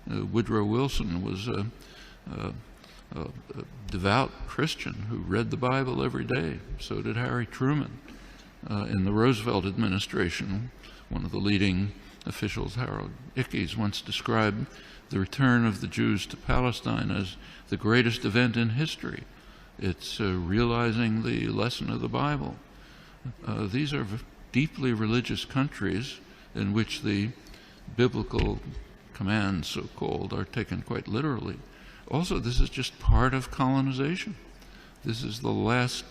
Speaker 2: Woodrow Wilson was a devout Christian who read the Bible every day. So did Harry Truman. In the Roosevelt administration, one of the leading officials, Harold Ickes, once described the return of the Jews to Palestine as the greatest event in history. It's realizing the lesson of the Bible. These are deeply religious countries in which the biblical commands, so-called, are taken quite literally. Also, this is just part of colonization. This is the last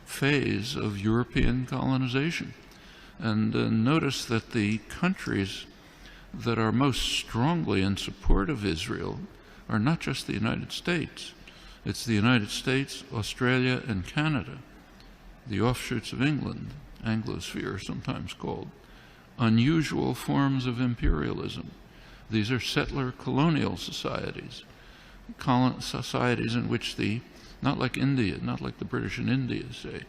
Speaker 2: phase of European colonization. And notice that the countries that are most strongly in support of Israel are not just the United States. It's the United States, Australia, and Canada, the offshoots of England, Anglosphere sometimes called, unusual forms of imperialism. These are settler colonial societies, societies in which not like India, not like the British in India, say,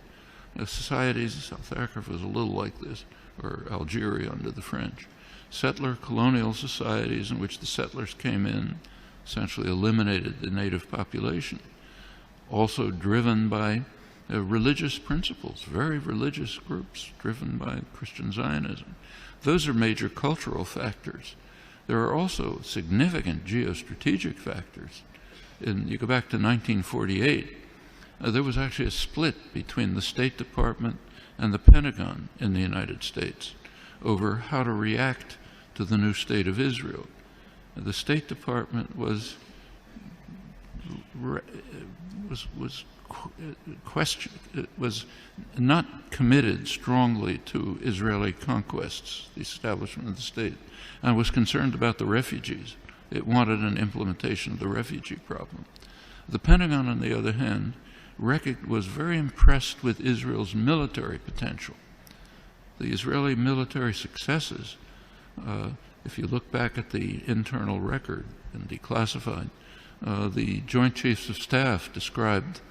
Speaker 2: societies, South Africa was a little like this, or Algeria under the French, settler colonial societies in which the settlers came in, essentially eliminated the native population, also driven by religious principles, very religious groups driven by Christian Zionism. Those are major cultural factors. There are also significant geostrategic factors. You go back to 1948, there was actually a split between the State Department and the Pentagon in the United States over how to react to the new state of Israel. The State Department was not committed strongly to Israeli conquests, the establishment of the state, and was concerned about the refugees. It wanted an implementation of the refugee problem. The Pentagon, on the other hand, was very impressed with Israel's military potential. The Israeli military successes, if you look back at the internal record and declassified, the Joint Chiefs of Staff described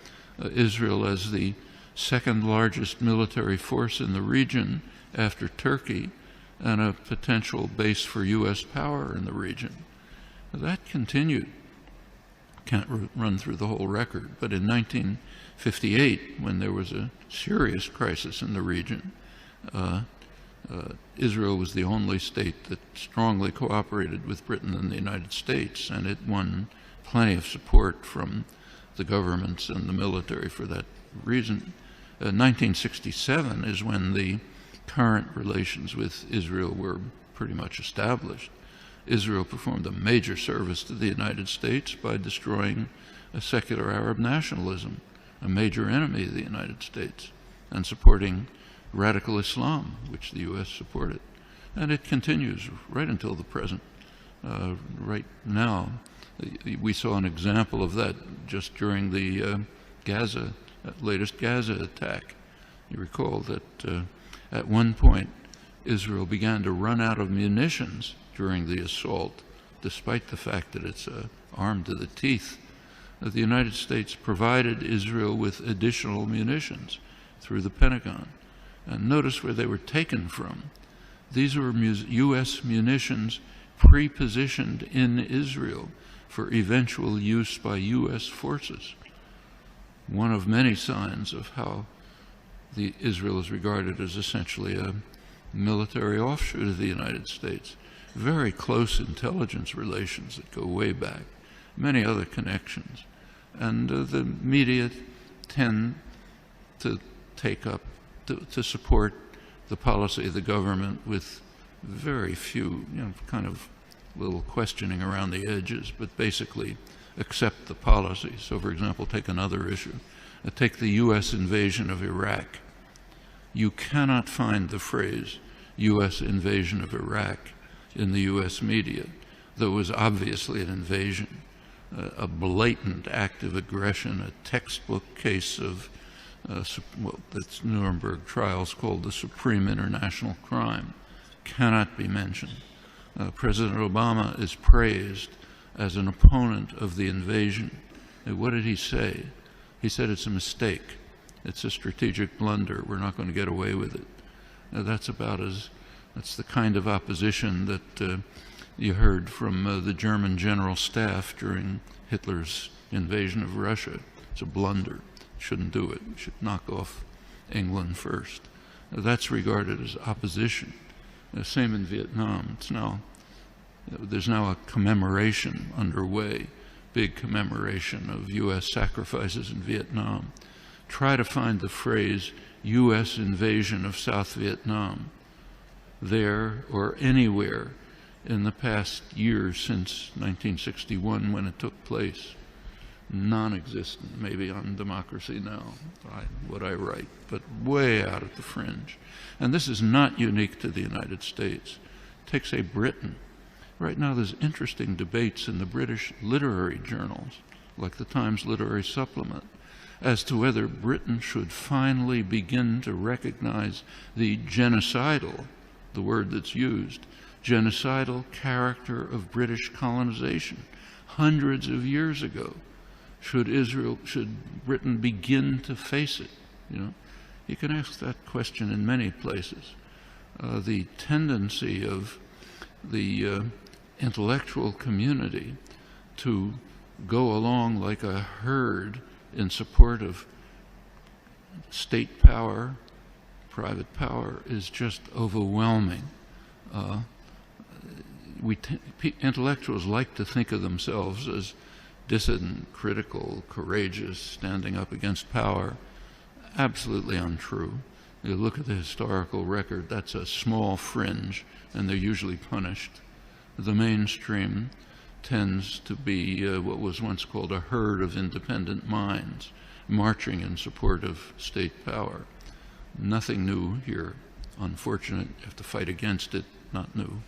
Speaker 2: Israel as the second largest military force in the region after Turkey and a potential base for U.S. power in the region. That continued. Can't run through the whole record, but in 1958, when there was a serious crisis in the region, Israel was the only state that strongly cooperated with Britain and the United States, and it won plenty of support from the governments and the military for that reason. 1967 is when the current relations with Israel were pretty much established. Israel performed a major service to the United States by destroying a secular Arab nationalism, a major enemy of the United States, and supporting radical Islam, which the U.S. supported. And it continues right until the present. Right now, we saw an example of that just during the latest Gaza attack. You recall that at one point, Israel began to run out of munitions during the assault, despite the fact that it's armed to the teeth. The United States provided Israel with additional munitions through the Pentagon. And notice where they were taken from. These were U.S. munitions pre-positioned in Israel for eventual use by U.S. forces. One of many signs of how Israel is regarded as essentially a military offshoot of the United States. Very close intelligence relations that go way back, many other connections. And the media tend to take up, to support the policy of the government with very few, kind of little questioning around the edges, but basically accept the policy. So, for example, take another issue. Take the U.S. invasion of Iraq. You cannot find the phrase U.S. invasion of Iraq in the U.S. media, though it was obviously an invasion, a blatant act of aggression, a textbook case of that's Nuremberg trials called the supreme international crime, cannot be mentioned. President Obama is praised as an opponent of the invasion. And what did he say? He said it's a mistake. It's a strategic blunder. We're not going to get away with it. That's the kind of opposition that you heard from the German General Staff during Hitler's invasion of Russia. It's a blunder. Shouldn't do it. We should knock off England first. That's regarded as opposition. Same in Vietnam. There's now a commemoration underway, big commemoration of U.S. sacrifices in Vietnam. Try to find the phrase U.S. invasion of South Vietnam there or anywhere in the past year since 1961 when it took place. non-existent, maybe on Democracy Now, what I write, but way out at the fringe. And this is not unique to the United States. Take, say, Britain. Right now there's interesting debates in the British literary journals, like the Times Literary Supplement, as to whether Britain should finally begin to recognize the genocidal, the word that's used, genocidal character of British colonization hundreds of years ago. Should Britain begin to face it? You can ask that question in many places. The tendency of the intellectual community to go along like a herd in support of state power, private power, is just overwhelming. Intellectuals like to think of themselves as dissident, critical, courageous, standing up against power. Absolutely untrue. You look at the historical record, that's a small fringe, and they're usually punished. The mainstream tends to be what was once called a herd of independent minds, marching in support of state power. Nothing new here. Unfortunate, you have to fight against it, not new.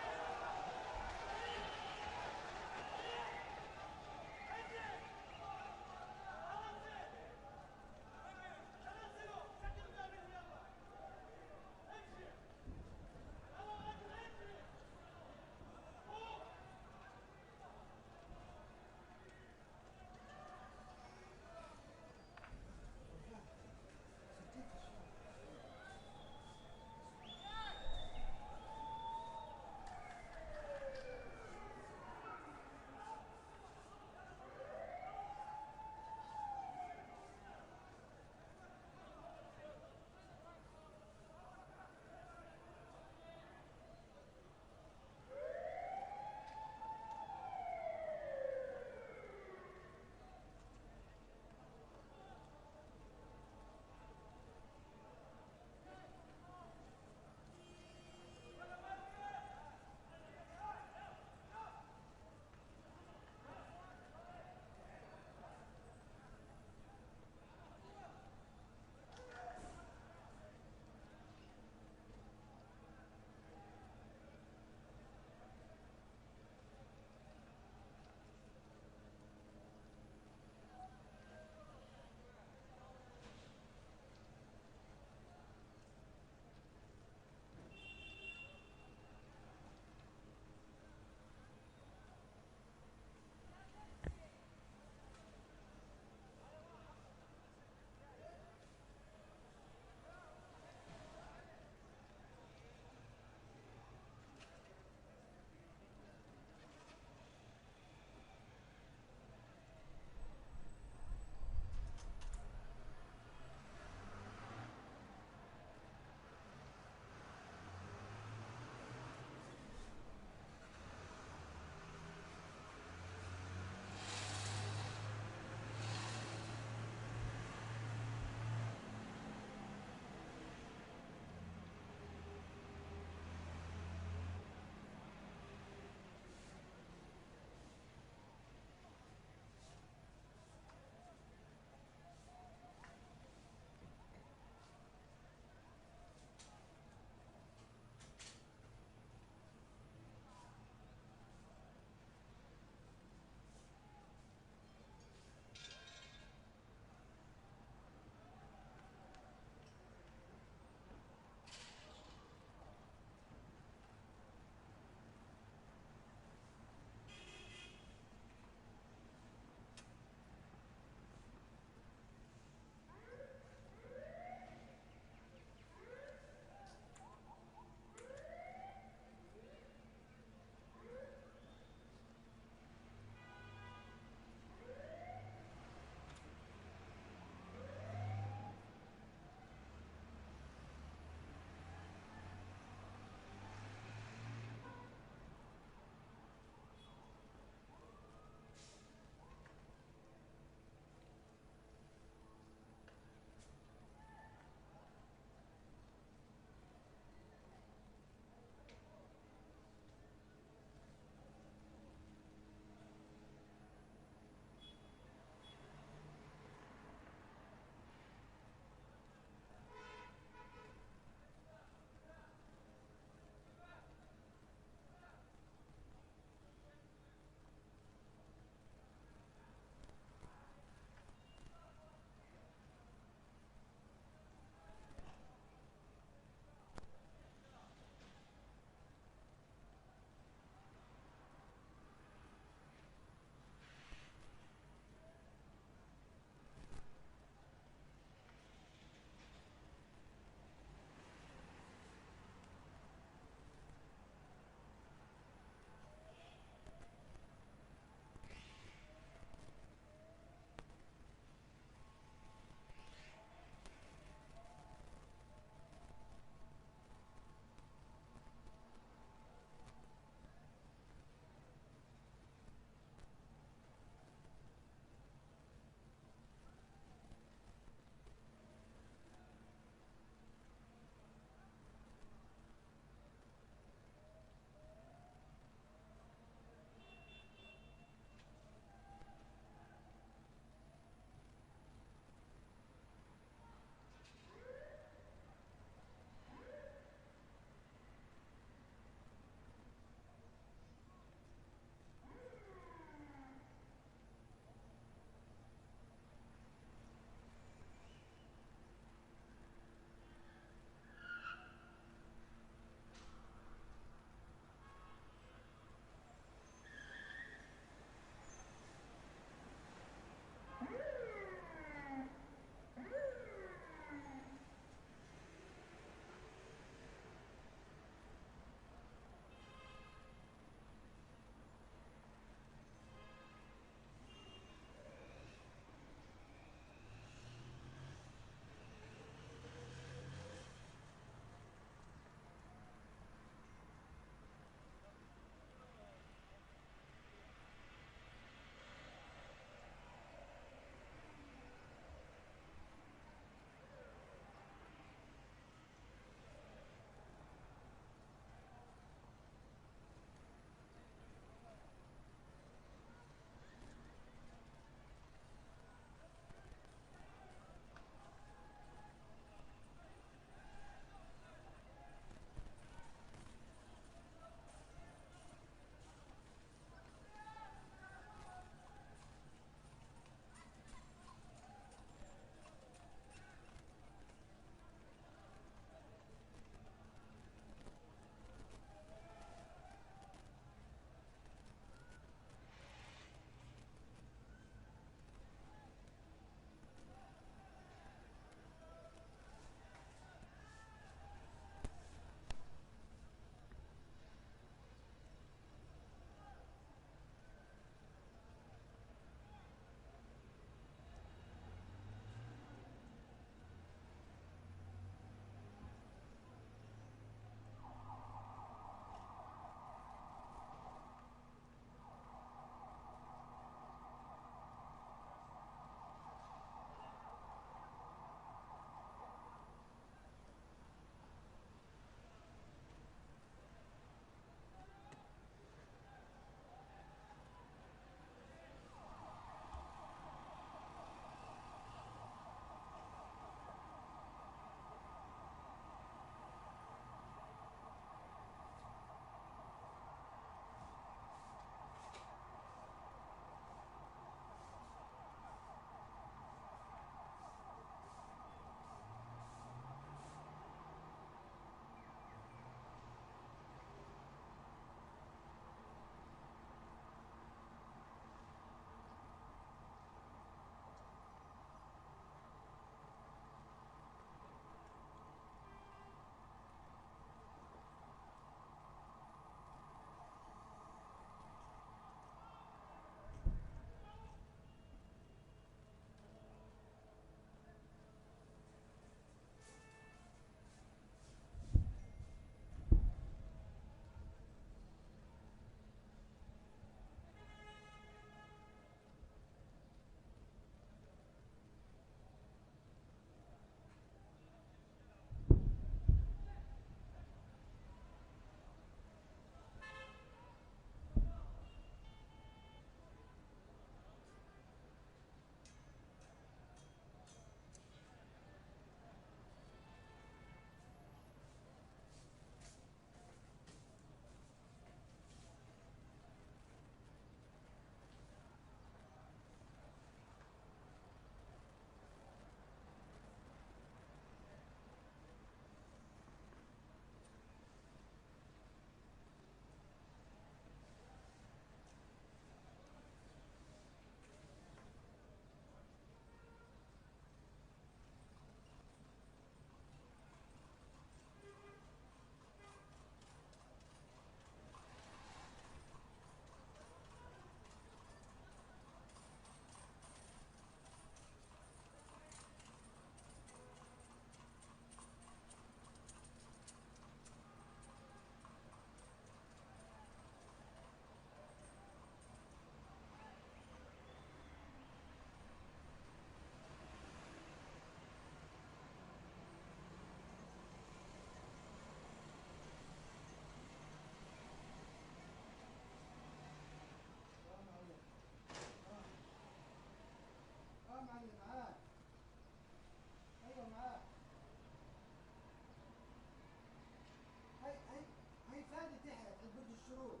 Speaker 8: الشروط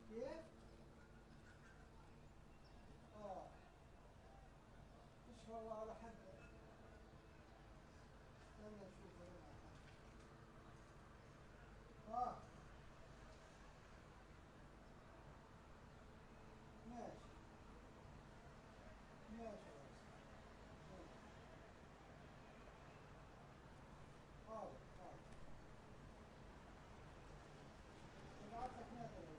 Speaker 8: كيف؟ مش والله على حد استنى نشوف ماشي ماشي حاضر ابعت لك مثلا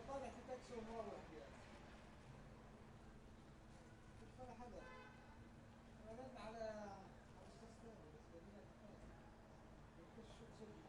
Speaker 8: طالع في تاكسي ومروح يعني ولا حدا انا رد على استاذ ثاني بس بدينا نخش سجن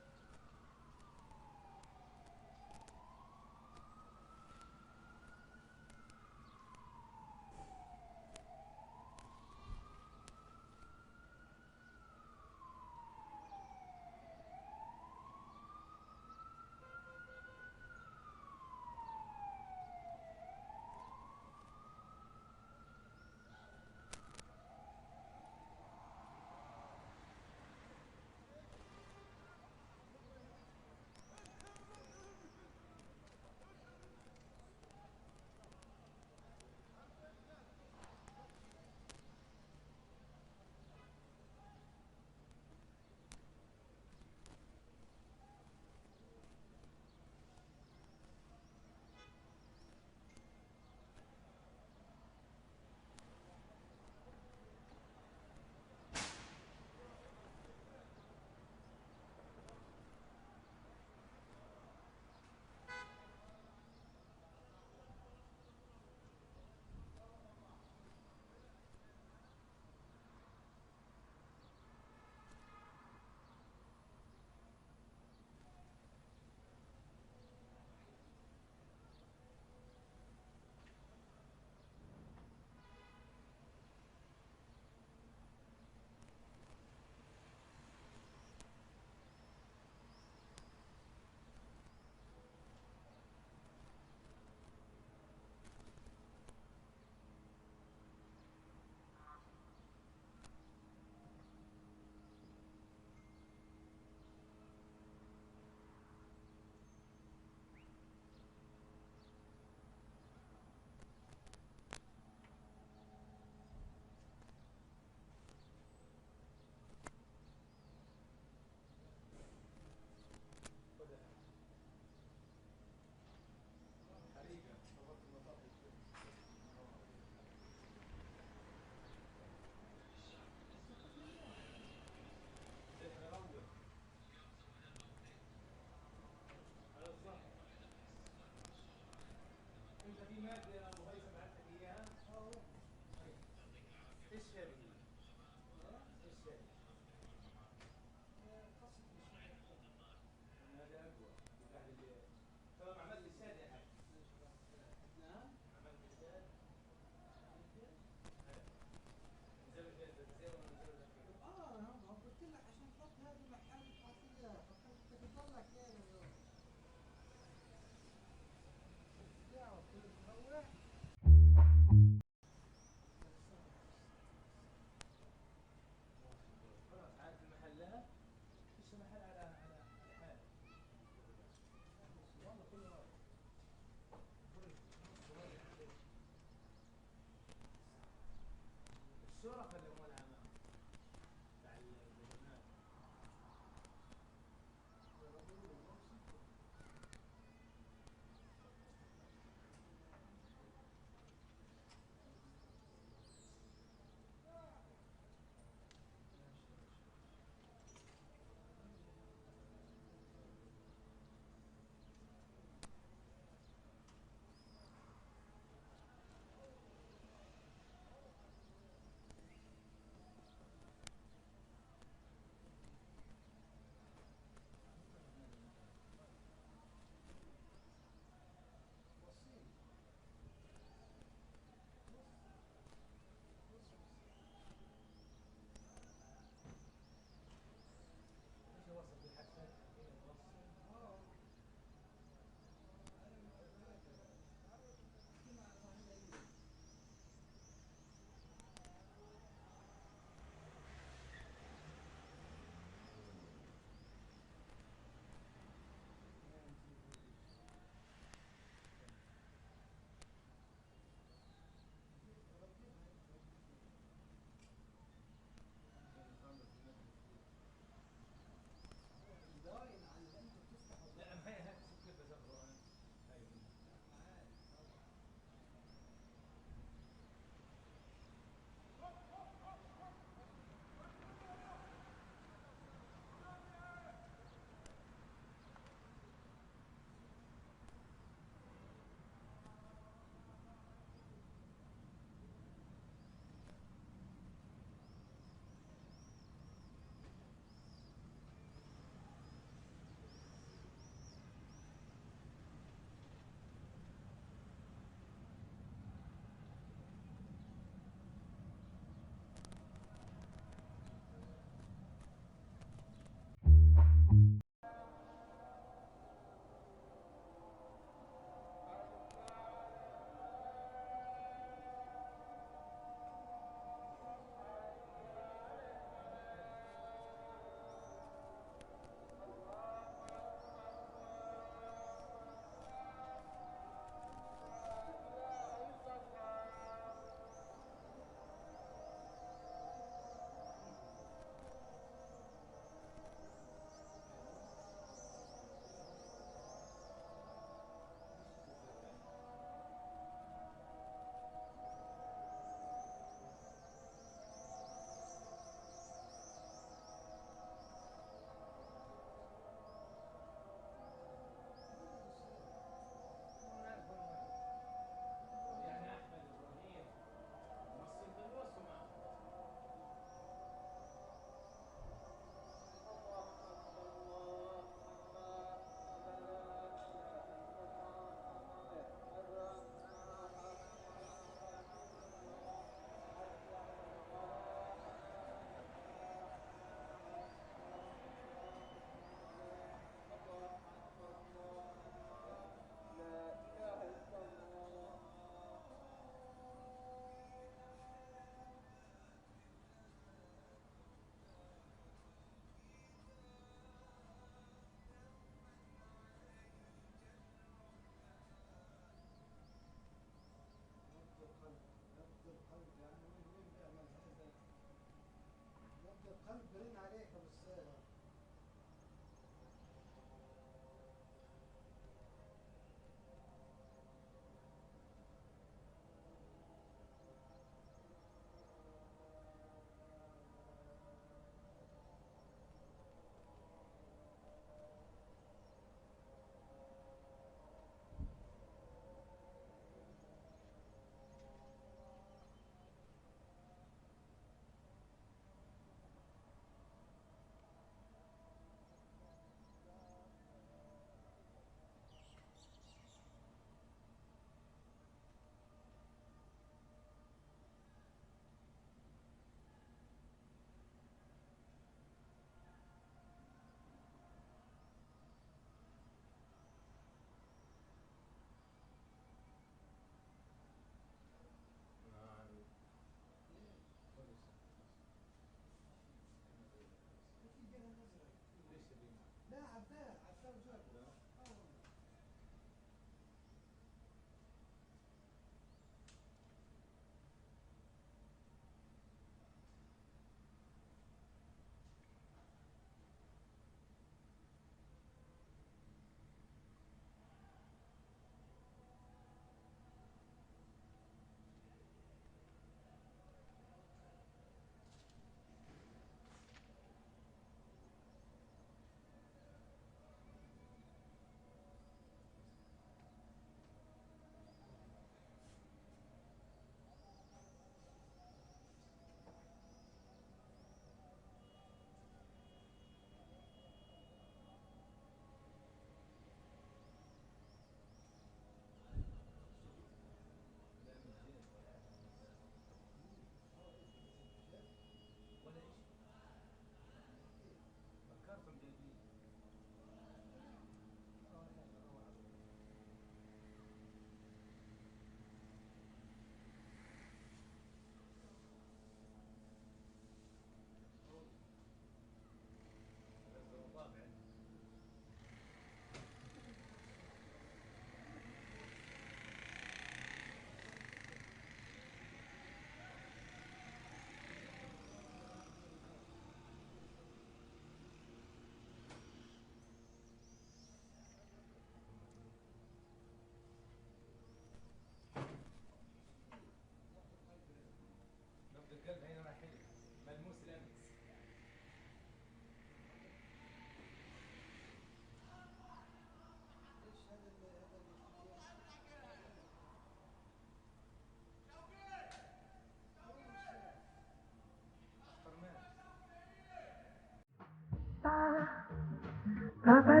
Speaker 3: Papa